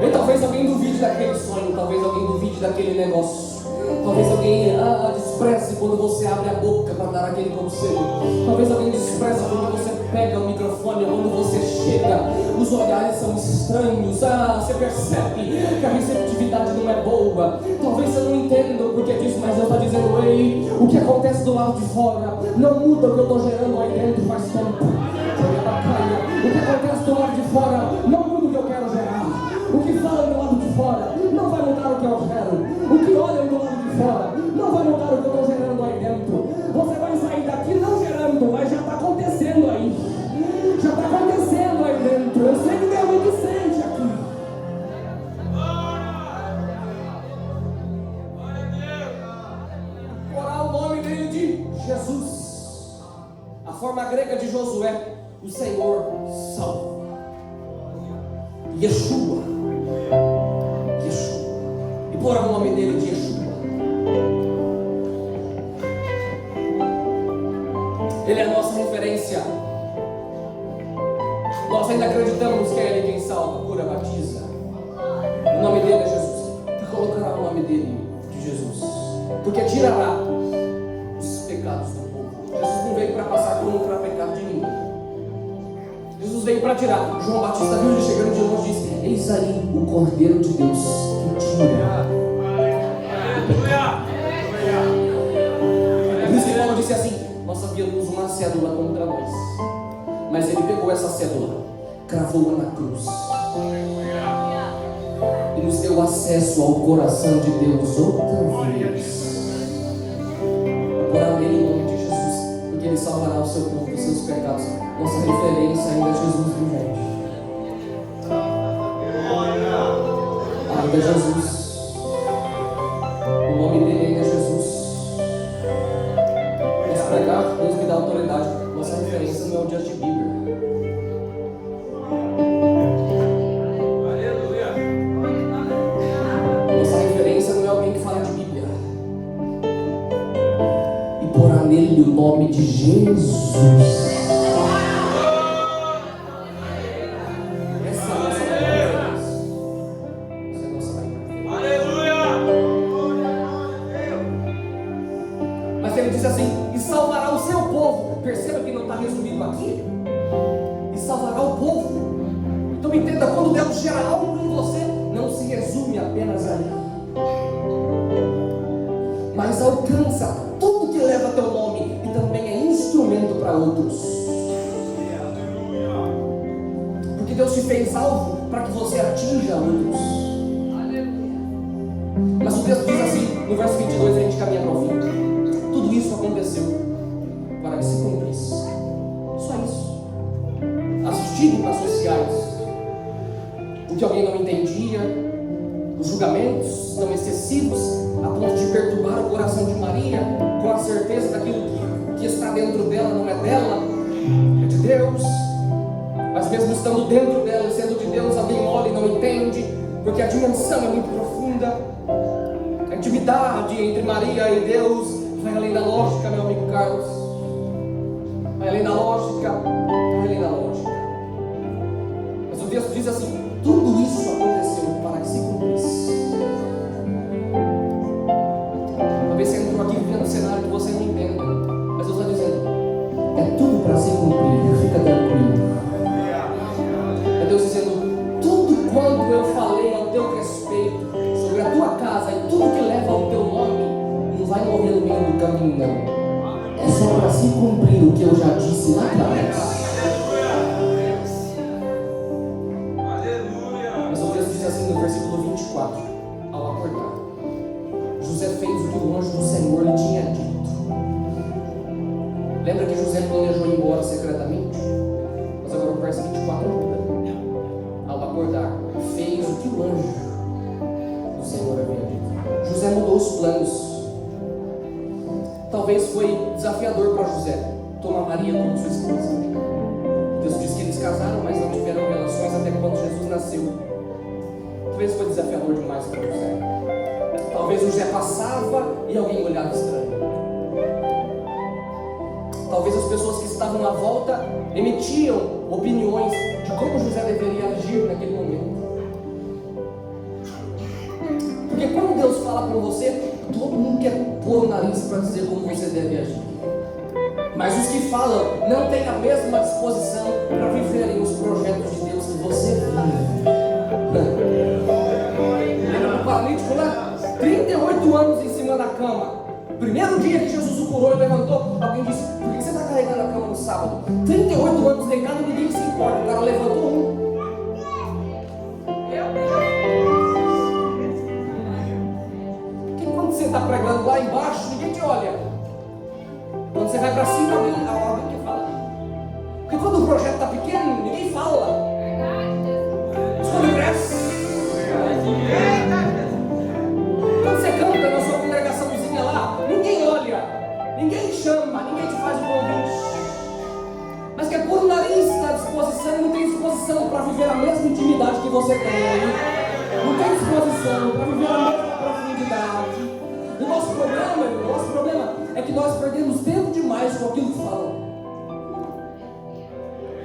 [SPEAKER 1] E talvez alguém duvide daquele sonho, talvez alguém duvide daquele negócio, talvez alguém despreze quando você abre a boca para dar aquele conselho, talvez alguém despreze quando você pega o microfone, quando você chega, os olhares são estranhos, você percebe que a receptividade não é boa, talvez você não entenda o porquê disso, mas Deus está dizendo: ei, o que acontece do lado de fora não muda o que eu estou gerando aí dentro faz tempo. O que acontece do lado de fora não muda o que eu quero gerar. O que falam do lado de fora não vai mudar o que eu quero. O que olham do lado de fora não vai mudar o que eu estou gerando aí dentro. Você vai sair daqui não gerando, mas já está acontecendo aí. Já está acontecendo aí dentro. Eu sei que tem alguém que sente aqui. Orar o nome dele de Jesus. A forma grega de Josué: o Senhor salva. Yeshua. E pôr o nome dele de Yeshua. Ele é a nossa referência. Nós ainda acreditamos que é Ele quem salva, cura, batiza. O nome dele é Jesus. E colocará o nome dele de Jesus, porque tirará os pecados do povo. Jesus não veio para passar por para pecar de ninguém. Jesus veio para tirar. João Batista viu ele chegando de longe e disse: eis aí o Cordeiro de Deus que tira. Por isso que Paulo disse assim: nós havíamos uma cédula contra nós, mas ele pegou essa cédula, cravou-a na cruz e nos deu acesso ao coração de Deus outra vez. Por nele em nome de Jesus, porque Ele salvará o seu povo dos seus pecados. Nossa referência ainda é Jesus vivente. Ainda é Jesus. O nome dele ainda é Jesus. Posso pregar? Deus me dá autoridade. Nossa referência não é o Justin Bieber. Nossa referência não é alguém que fala de Bíblia. E porá nele o nome de Jesus. entenda, quando Deus gera algo em você, não se resume apenas a Ele, mas alcança tudo que leva teu nome e também é instrumento para outros. Porque Deus te fez alvo para que você atinja outros. Mas o texto diz assim, no verso 22, a gente caminha para o fim: tudo isso aconteceu para que se cumprisse. Só isso. As estigmas sociais, o que alguém não entendia, os julgamentos tão excessivos a ponto de perturbar o coração de Maria, com a certeza daquilo que está dentro dela não é dela, é de Deus. Mas mesmo estando dentro dela e sendo de Deus, alguém olha e não entende, porque a dimensão é muito profunda. A intimidade entre Maria e Deus vai além da lógica, meu amigo Carlos. Vai além da lógica, vai além da lógica. Mas o texto diz assim: tudo isso aconteceu para que se cumprisse. Talvez você entrou aqui vivendo um cenário que você não entenda, mas Deus está dizendo: é tudo para se cumprir, fica tranquilo. É Deus dizendo: tudo quanto eu falei ao teu respeito, sobre a tua casa e tudo que leva ao teu nome, não vai morrer no meio do caminho, não. É só para se cumprir o que eu já disse lá atrás. Mas o texto diz assim no versículo 24: ao acordar, José fez o que o anjo do Senhor lhe tinha dito. Lembra que José planejou ir embora secretamente? Mas agora o verso 24 muda. Ao acordar, fez o que o anjo do Senhor havia dito. José mudou os planos. Talvez foi desafiador para José tomar Maria como sua esposa. Deus diz que eles casaram, mas não tiveram relações até quando Jesus nasceu. Talvez foi desafiador demais para José. Talvez José passava e alguém olhava estranho. Talvez as pessoas que estavam à volta emitiam opiniões de como José deveria agir naquele momento. Porque quando Deus fala com você, todo mundo quer pôr o nariz para dizer como você deve agir. Mas os que falam não têm a mesma disposição para viverem os projetos de Deus que você vive. Lembra do paralítico lá? 38 anos em cima da cama. Primeiro dia que Jesus o curou e levantou, alguém disse: por que você está carregando a cama no sábado? 38 anos deitado, ninguém se importa. O cara levantou um. Você está pregando lá embaixo, ninguém te olha. Quando você vai para cima, alguém que fala. Porque quando o projeto está pequeno, ninguém fala. Mas quando cresce, quando você canta na sua congregaçãozinha lá, ninguém olha, ninguém chama, ninguém te faz um convite. Mas quer pôr o nariz na disposição e não tem disposição para viver a mesma intimidade que você tem. Não tem disposição para viver a mesma profundidade. O nosso problema é que nós perdemos tempo demais com aquilo que falam.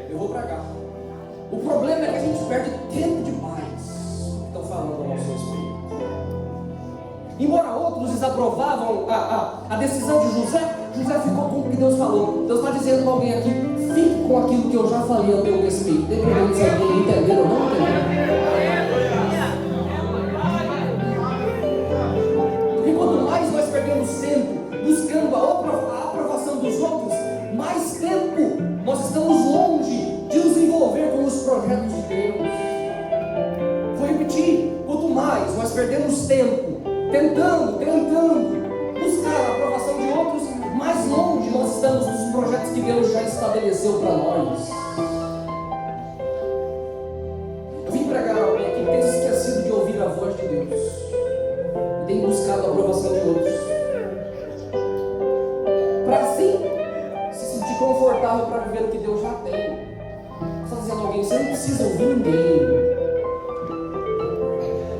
[SPEAKER 1] Eu vou pra cá. O problema é que a gente perde tempo demais com o que estão falando ao nosso respeito. Embora outros desaprovavam a decisão de José, José ficou com o que Deus falou. Deus está dizendo para alguém aqui: fique com aquilo que eu já falei ao teu respeito. Dependendo se alguém entender ou não entender. Tempo buscando a aprovação dos outros, mais tempo nós estamos longe de nos envolver com os projetos de Deus. Vou repetir: quanto mais nós perdemos tempo tentando buscar a aprovação de outros, mais longe nós estamos dos projetos que Deus já estabeleceu para nós. Eu vim pregar a alguém aqui que tem esquecido de ouvir a voz de Deus e tem buscado a aprovação de outros, para assim se sentir confortável para viver o que Deus já tem. Você está dizendo a alguém: você não precisa ouvir ninguém,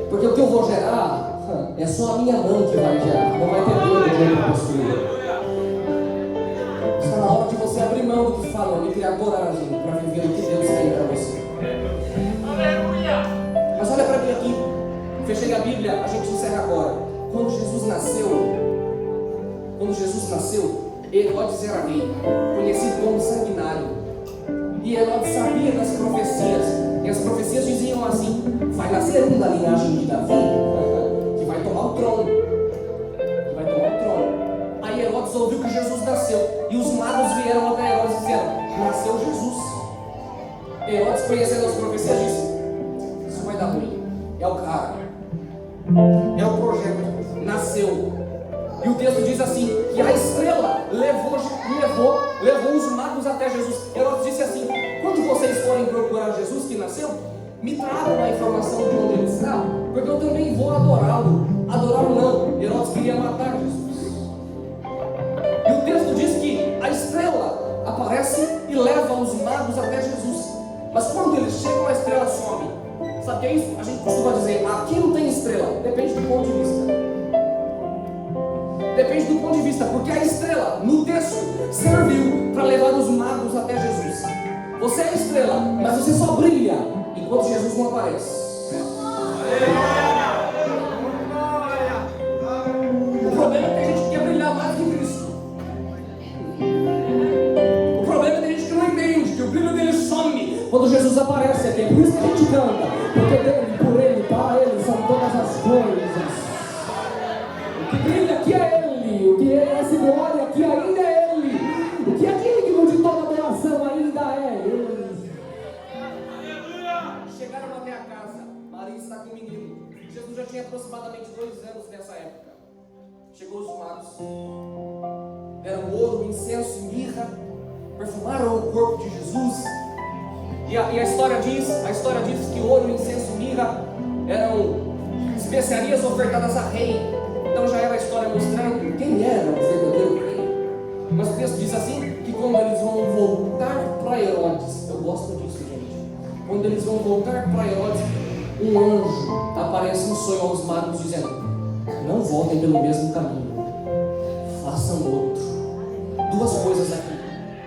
[SPEAKER 1] porque o que eu vou gerar é só a minha mão que vai gerar, não vai ter Deus de outra pessoa. Está na hora de você abrir mão do que falam e criar coragem para viver o que Deus tem para você. Aleluia! Mas olha para mim aqui, fechei a Bíblia, a gente encerra agora. Quando Jesus nasceu, Herodes era rei, conhecido como sanguinário. E Herodes sabia das profecias. E as profecias diziam assim: vai nascer um da linhagem de Davi, que vai tomar o trono. Aí Herodes ouviu que Jesus nasceu, e os magos vieram até Herodes dizendo: nasceu Jesus. Herodes, conhecendo as profecias, disse: isso vai dar ruim, é o cara, é o projeto, nasceu. E o texto diz assim, que a estrela levou os magos até Jesus. Herodes disse assim: quando vocês forem procurar Jesus que nasceu, me tragam a informação de onde ele está, porque eu também vou adorá-lo. Adorá-lo não, Herodes queria matar Jesus. E o texto diz que a estrela aparece e leva os magos até Jesus. Mas quando eles chegam, a estrela some. Sabe o que é isso? A gente costuma dizer: aqui não tem estrela. Depende do ponto de vista. Depende do ponto de vista, porque a estrela, no texto, serviu para levar os magos até Jesus. Você é a estrela, mas você só brilha enquanto Jesus não aparece. O problema é que tem gente que quer brilhar mais que Cristo. O problema é que tem gente que não entende que o brilho dele some quando Jesus aparece aqui. Por isso que a gente canta, porque dele, por ele, para ele são todas as coisas. O que brilha aqui é ele, o que é essa glória aqui ainda é ele, o que é digno de toda adoração ainda é ele. Chegaram até a casa, Maria está com o menino. Jesus já tinha aproximadamente 2 anos nessa época. Chegou os magos, deram ouro, incenso e mirra, perfumaram o corpo de Jesus. E a história diz que ouro, incenso e mirra eram especiarias ofertadas a rei. Então já era a história mostrando quem era o verdadeiro rei. Mas o texto diz assim, que quando eles vão voltar para Herodes, eu gosto disso, gente. Quando eles vão voltar para Herodes, um anjo aparece no sonho aos magos dizendo: não voltem pelo mesmo caminho, façam outro. 2 coisas aqui.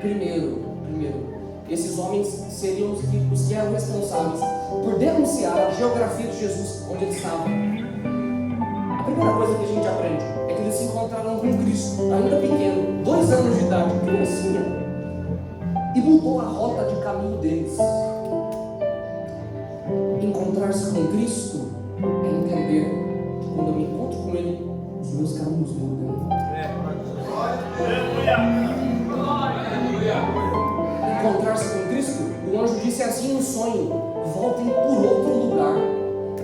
[SPEAKER 1] Primeiro, esses homens seriam os que eram responsáveis por denunciar a geografia de Jesus onde ele estava. A primeira coisa que a gente aprende é que eles se encontraram com Cristo, ainda pequeno, 2 anos de idade, criancinha, e mudou a rota de caminho deles. Encontrar-se com Cristo é entender que quando eu me encontro com Ele, os meus caminhos mudam. Encontrar-se com Cristo, o anjo disse assim no sonho: voltem por outro lugar,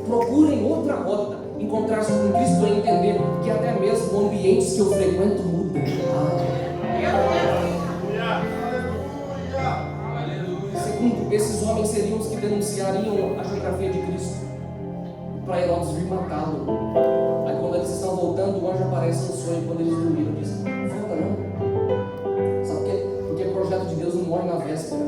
[SPEAKER 1] procurem outra rota. Encontrar-se com Cristo é entender que até mesmo ambientes que eu frequento mudam. Segundo, esses homens seriam os que denunciariam a geografia de Cristo para Herodes vir matá-lo. Aí quando eles estão voltando, o anjo aparece no sonho. Quando eles dormiram, diz: volta não. Sabe por quê? Porque o projeto de Deus não morre na véspera.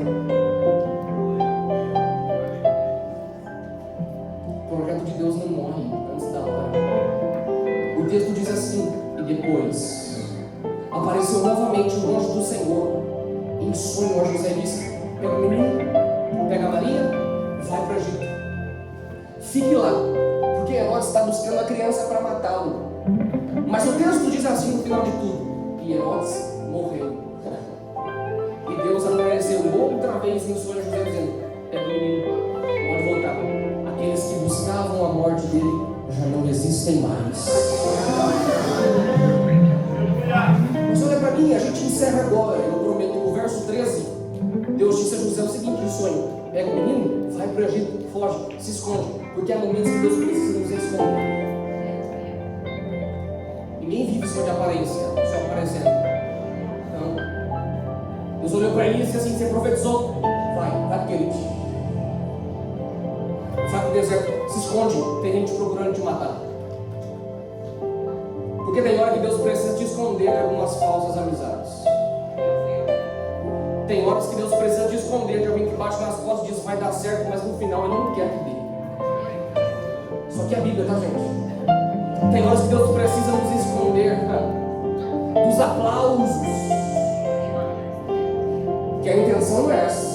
[SPEAKER 1] O projeto de Deus não morre antes da hora. O texto diz assim: e depois apareceu novamente o anjo do Senhor em sonho a José e disse: pega o menino, pega a Maria, vai para o Egito, fique lá, porque Herodes está buscando a criança para matá-lo. Mas o texto diz assim no final de tudo: e Herodes morreu. E Deus apareceu outra vez em sonho a José dizendo: pega o menino, pode voltar. Aqueles que buscavam a morte dele já não existem mais. Mas olha para mim, a gente encerra agora, eu prometo, o verso 13. Deus disse a José o seguinte no sonho: pega o menino, vai para o Egito, foge, se esconde, porque há momentos que Deus precisa nos esconder. Ninguém vive só de aparência, só aparecendo. Então, Deus olhou para ele e disse assim: você profetizou? Vai querido. Vai para o deserto, se esconde, tem gente procurando te matar. Porque tem hora que Deus precisa te esconder de algumas falsas amizades. Tem horas que Deus precisa te esconder de alguém que bate nas costas e diz vai dar certo, mas no final Ele não quer que dê. Só que a Bíblia, tá, gente? Tem horas que Deus precisa nos esconder, dos aplausos, que a intenção não é essa.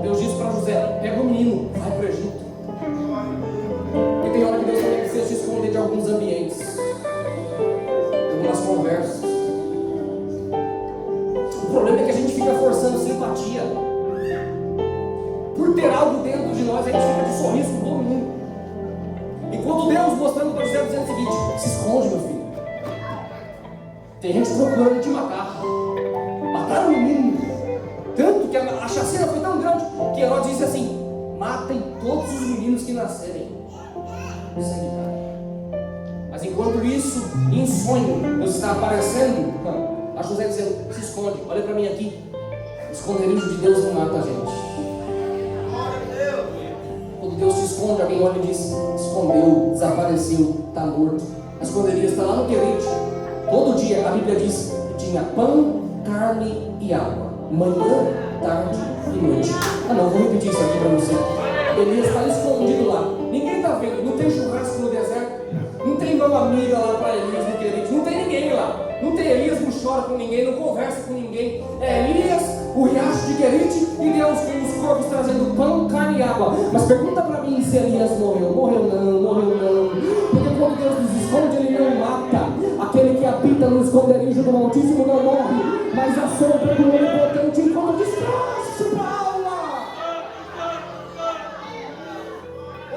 [SPEAKER 1] Deus disse para José: pega o menino, vai para o Egito. E tem hora que Deus também precisa te esconder de alguns ambientes, de algumas conversas. O problema é que a gente fica forçando simpatia por ter algo dentro de nós, a gente fica de sorriso com todo mundo. Enquanto Deus mostrando para José, dizendo o seguinte: se esconde, meu filho. Tem gente procurando te matar. Mataram o menino. Tanto que a chacina foi tão grande que Herodes disse assim: matem todos os meninos que nascerem. Sangue cai. Mas enquanto isso, em sonho, Deus está aparecendo a José dizendo: se esconde, olha para mim aqui. O esconderijo de Deus não mata a gente. Quando Deus se esconde, alguém olha e diz: escondeu, desapareceu, está morto. A esconderijo está lá no Querite. Todo dia a Bíblia diz que tinha pão, carne e água. Manhã, tarde e noite. Ah não, vou repetir isso aqui para você. Elias está escondido lá. Ninguém está vendo. Não tem churrasco no deserto. Não tem uma amiga lá para Elias no Querite. Não tem ninguém lá. Não tem Elias, não chora com ninguém, não conversa com ninguém. É Elias, o riacho de Querite e Deus com os corpos trazendo pão, carne e água. Mas pergunta para mim se Elias morreu. Morreu não. Porque quando Deus nos esconde, Ele não mata. Aquele que habita no esconderijo do Altíssimo não morre, mas a sombra do Onipotente encontra descanso.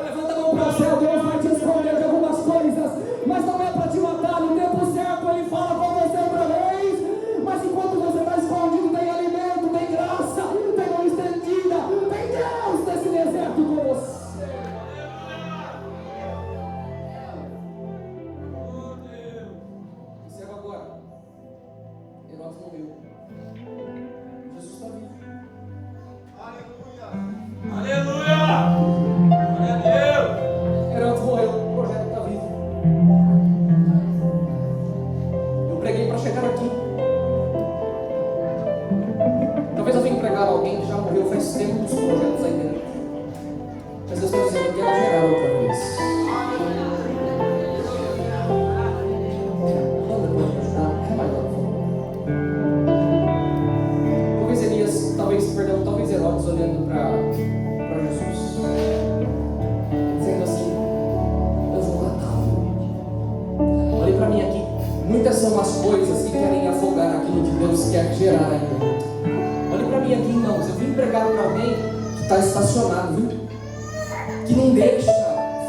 [SPEAKER 1] Levanta a mão para o céu. Deus vai te esconder de algumas coisas, mas não é para te matar. No tempo certo Ele fala com você outra vez. Mas enquanto você está escondido, tem alimento, tem graça, tem mão estendida, tem Deus nesse deserto com você. Observa agora. Herodes morreu. Jesus está vivo.
[SPEAKER 2] Aleluia! Glória a Deus!
[SPEAKER 1] Herodes morreu, o projeto está vivo. Eu preguei para chegar aqui. Talvez eu venha pregar alguém que já morreu faz tempo dos projetos aí dentro. Mas Deus está dizendo que quero gerar outra vez. Vamos depois me ajudar? É mais por favor. Talvez Herodes olhando para Jesus, dizendo assim: eu vou matá-lo. Olhe para mim aqui. Muitas são as coisas que querem afogar aquilo que Deus quer gerar ainda. Olhe para mim aqui, irmãos. Eu vim pregar para alguém que está estacionado, viu? Que não deixa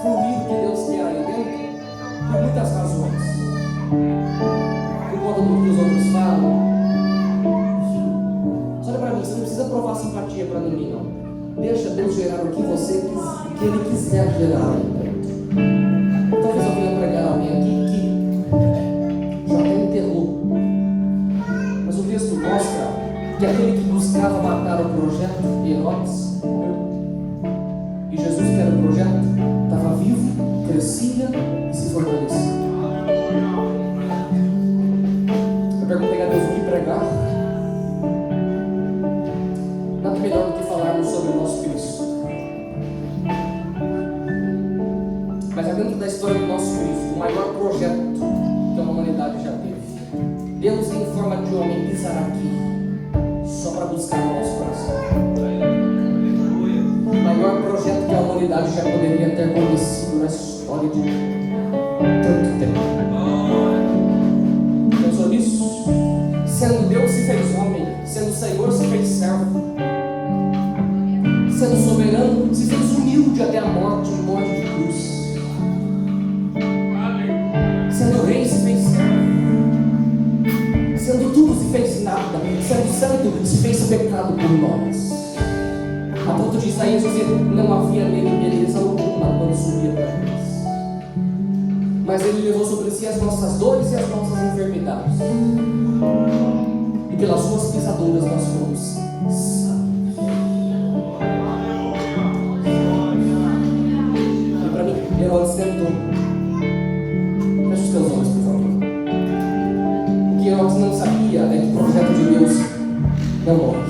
[SPEAKER 1] fluir o que Deus quer aí dentro, por muitas razões. Por conta do que os outros falam. Olha para mim, você não precisa provar simpatia para ninguém, não. Deixa Deus gerar o que Ele quiser gerar aí dentro. Talvez eu venha pregar alguém aqui que já até enterrou. Mas o texto mostra que aquele que buscava matar o projeto de Herodes morreu. E Jesus, que era o projeto, estava vivo, crescia e se fortalecia. Eu perguntei a Deus o que pregar. Nada melhor do que falarmos sobre o nosso Cristo. Mas é dentro da história do nosso Cristo, o maior projeto que a humanidade já teve. Deus em forma de homem pisará aqui, só para buscar o nosso coração. O maior projeto que a humanidade já poderia ter conhecido na história de tanto tempo. Pensou nisso? Sendo Deus se fez homem, sendo Senhor se fez servo, sendo soberano se fez humilde até a morte de cruz, sendo rei se fez servo, sendo tudo se fez nada, sendo santo se fez pecado por nós. A ponto de Isaías dizer: não havia nele beleza alguma quando subia para nós. Mas Ele levou sobre si as nossas dores e as nossas enfermidades. E pelas suas pisaduras nós fomos salvos. E para mim, Herodes tentou. Feche os teus olhos, por favor. O que Herodes não sabia é que o projeto de Deus não morre.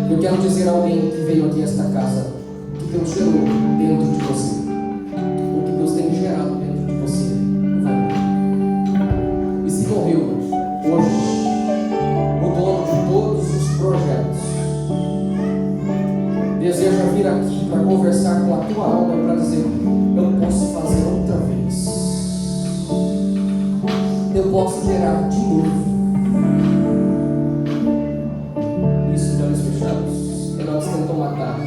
[SPEAKER 1] Eu quero dizer a alguém que veio aqui a esta casa que Deus gerou dentro de você, o que Deus tem gerado dentro de você vai morrer. E se morreu hoje, o dono de todos os projetos deseja vir aqui para conversar com a tua alma e para dizer: eu posso fazer outra vez, eu posso gerar de novo. Isso de olhos fechados. Herodes tentou matar,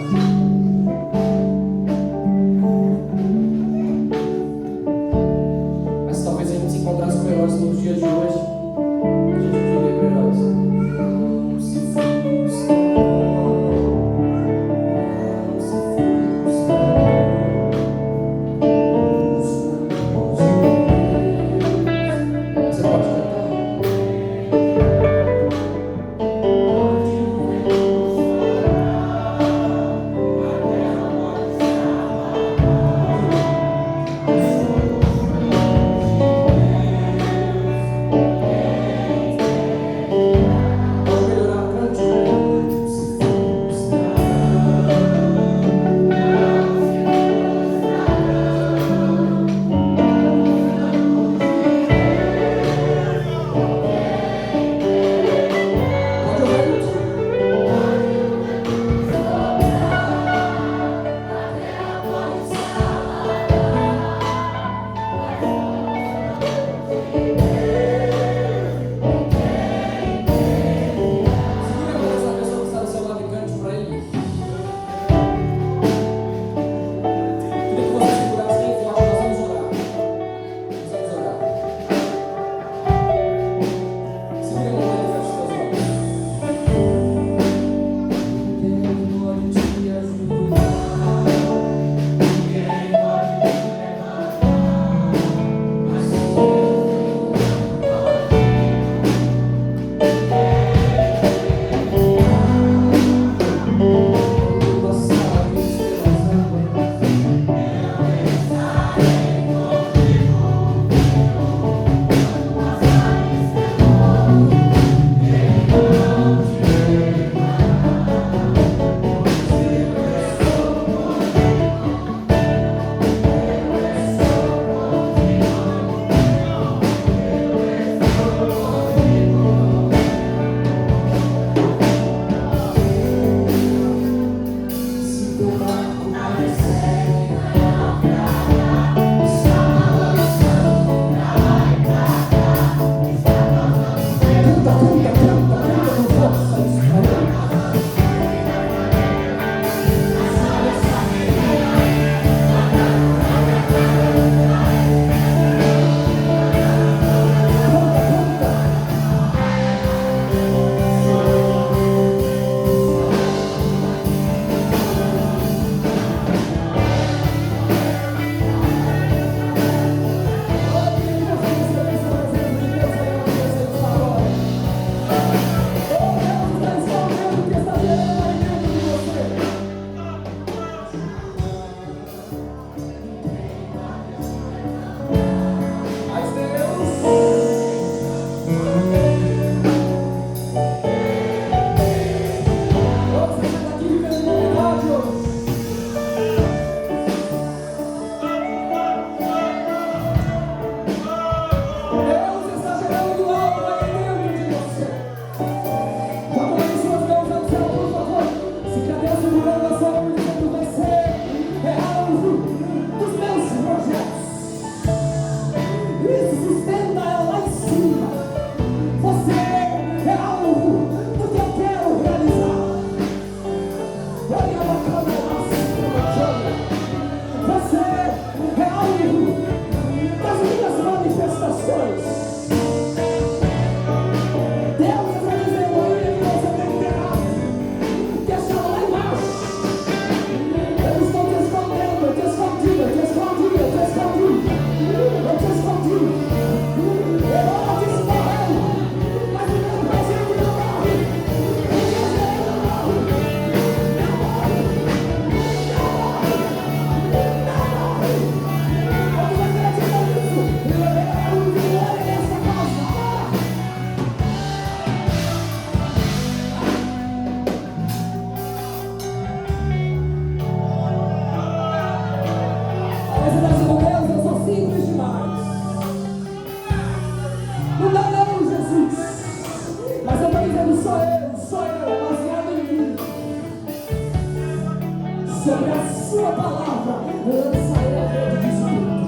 [SPEAKER 1] sobre a sua palavra, lançarei a rede de espírito.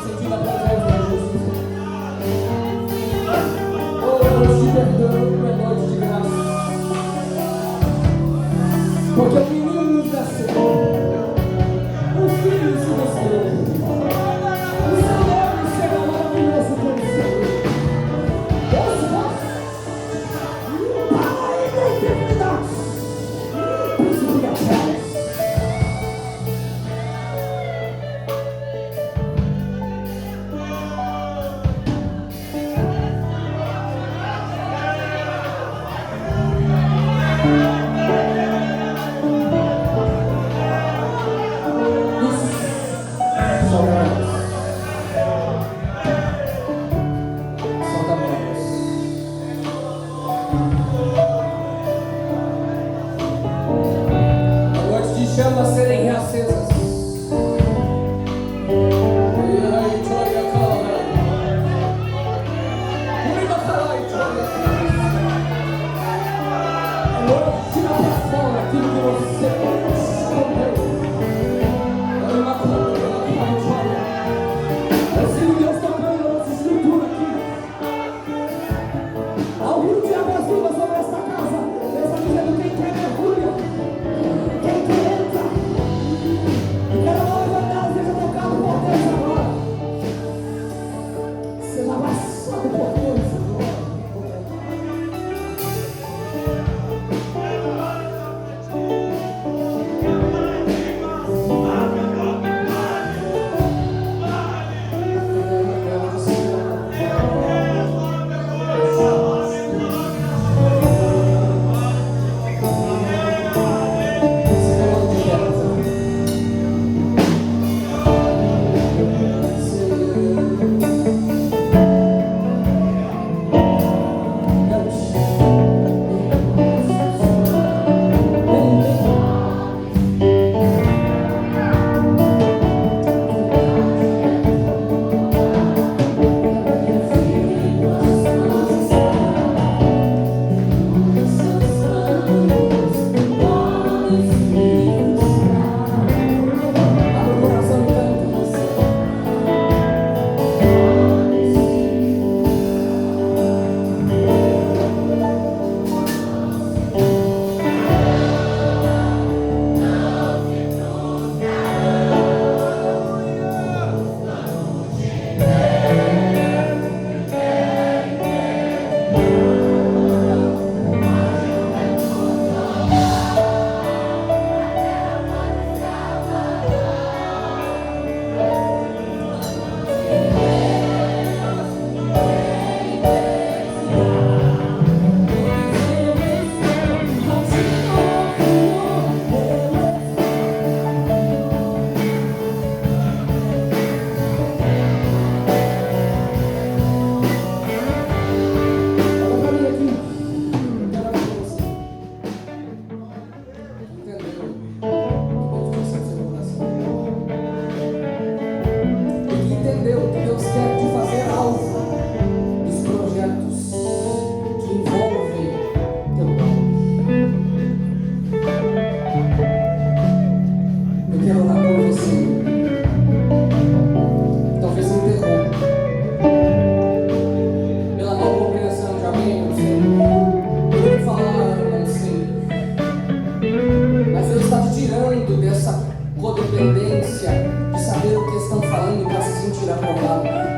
[SPEAKER 1] Sentiu a presença de Jesus. Oh, noite de perdão, é noite de graça. Porque o menino nos nasceu, o filho se desceu. O seu nome será maravilhoso conselho. Deus nosso, Pai da eternidade, príncipe da paz. Chamas serem reacesas. Tira pra fora aquilo que você escondeu. Assim Deus tocando a nossa estrutura aqui. Ao rio de águas vivas sobre esta casa. Deus está dizendo: quem quer mergulha, quem quer entra. E cada hora vai dar, seja tocado por Deus agora. Seja abraçado por Deus agora. Entendeu que Deus quer te fazer alvo dos projetos que envolvem teu nome. Eu quero orar por você. Talvez você interrompa pela não compreensão de alguém, não sei. Por falar, não sei. Mas Deus está te tirando dessa codependência de saber o que estão falando para se sentir aprovado.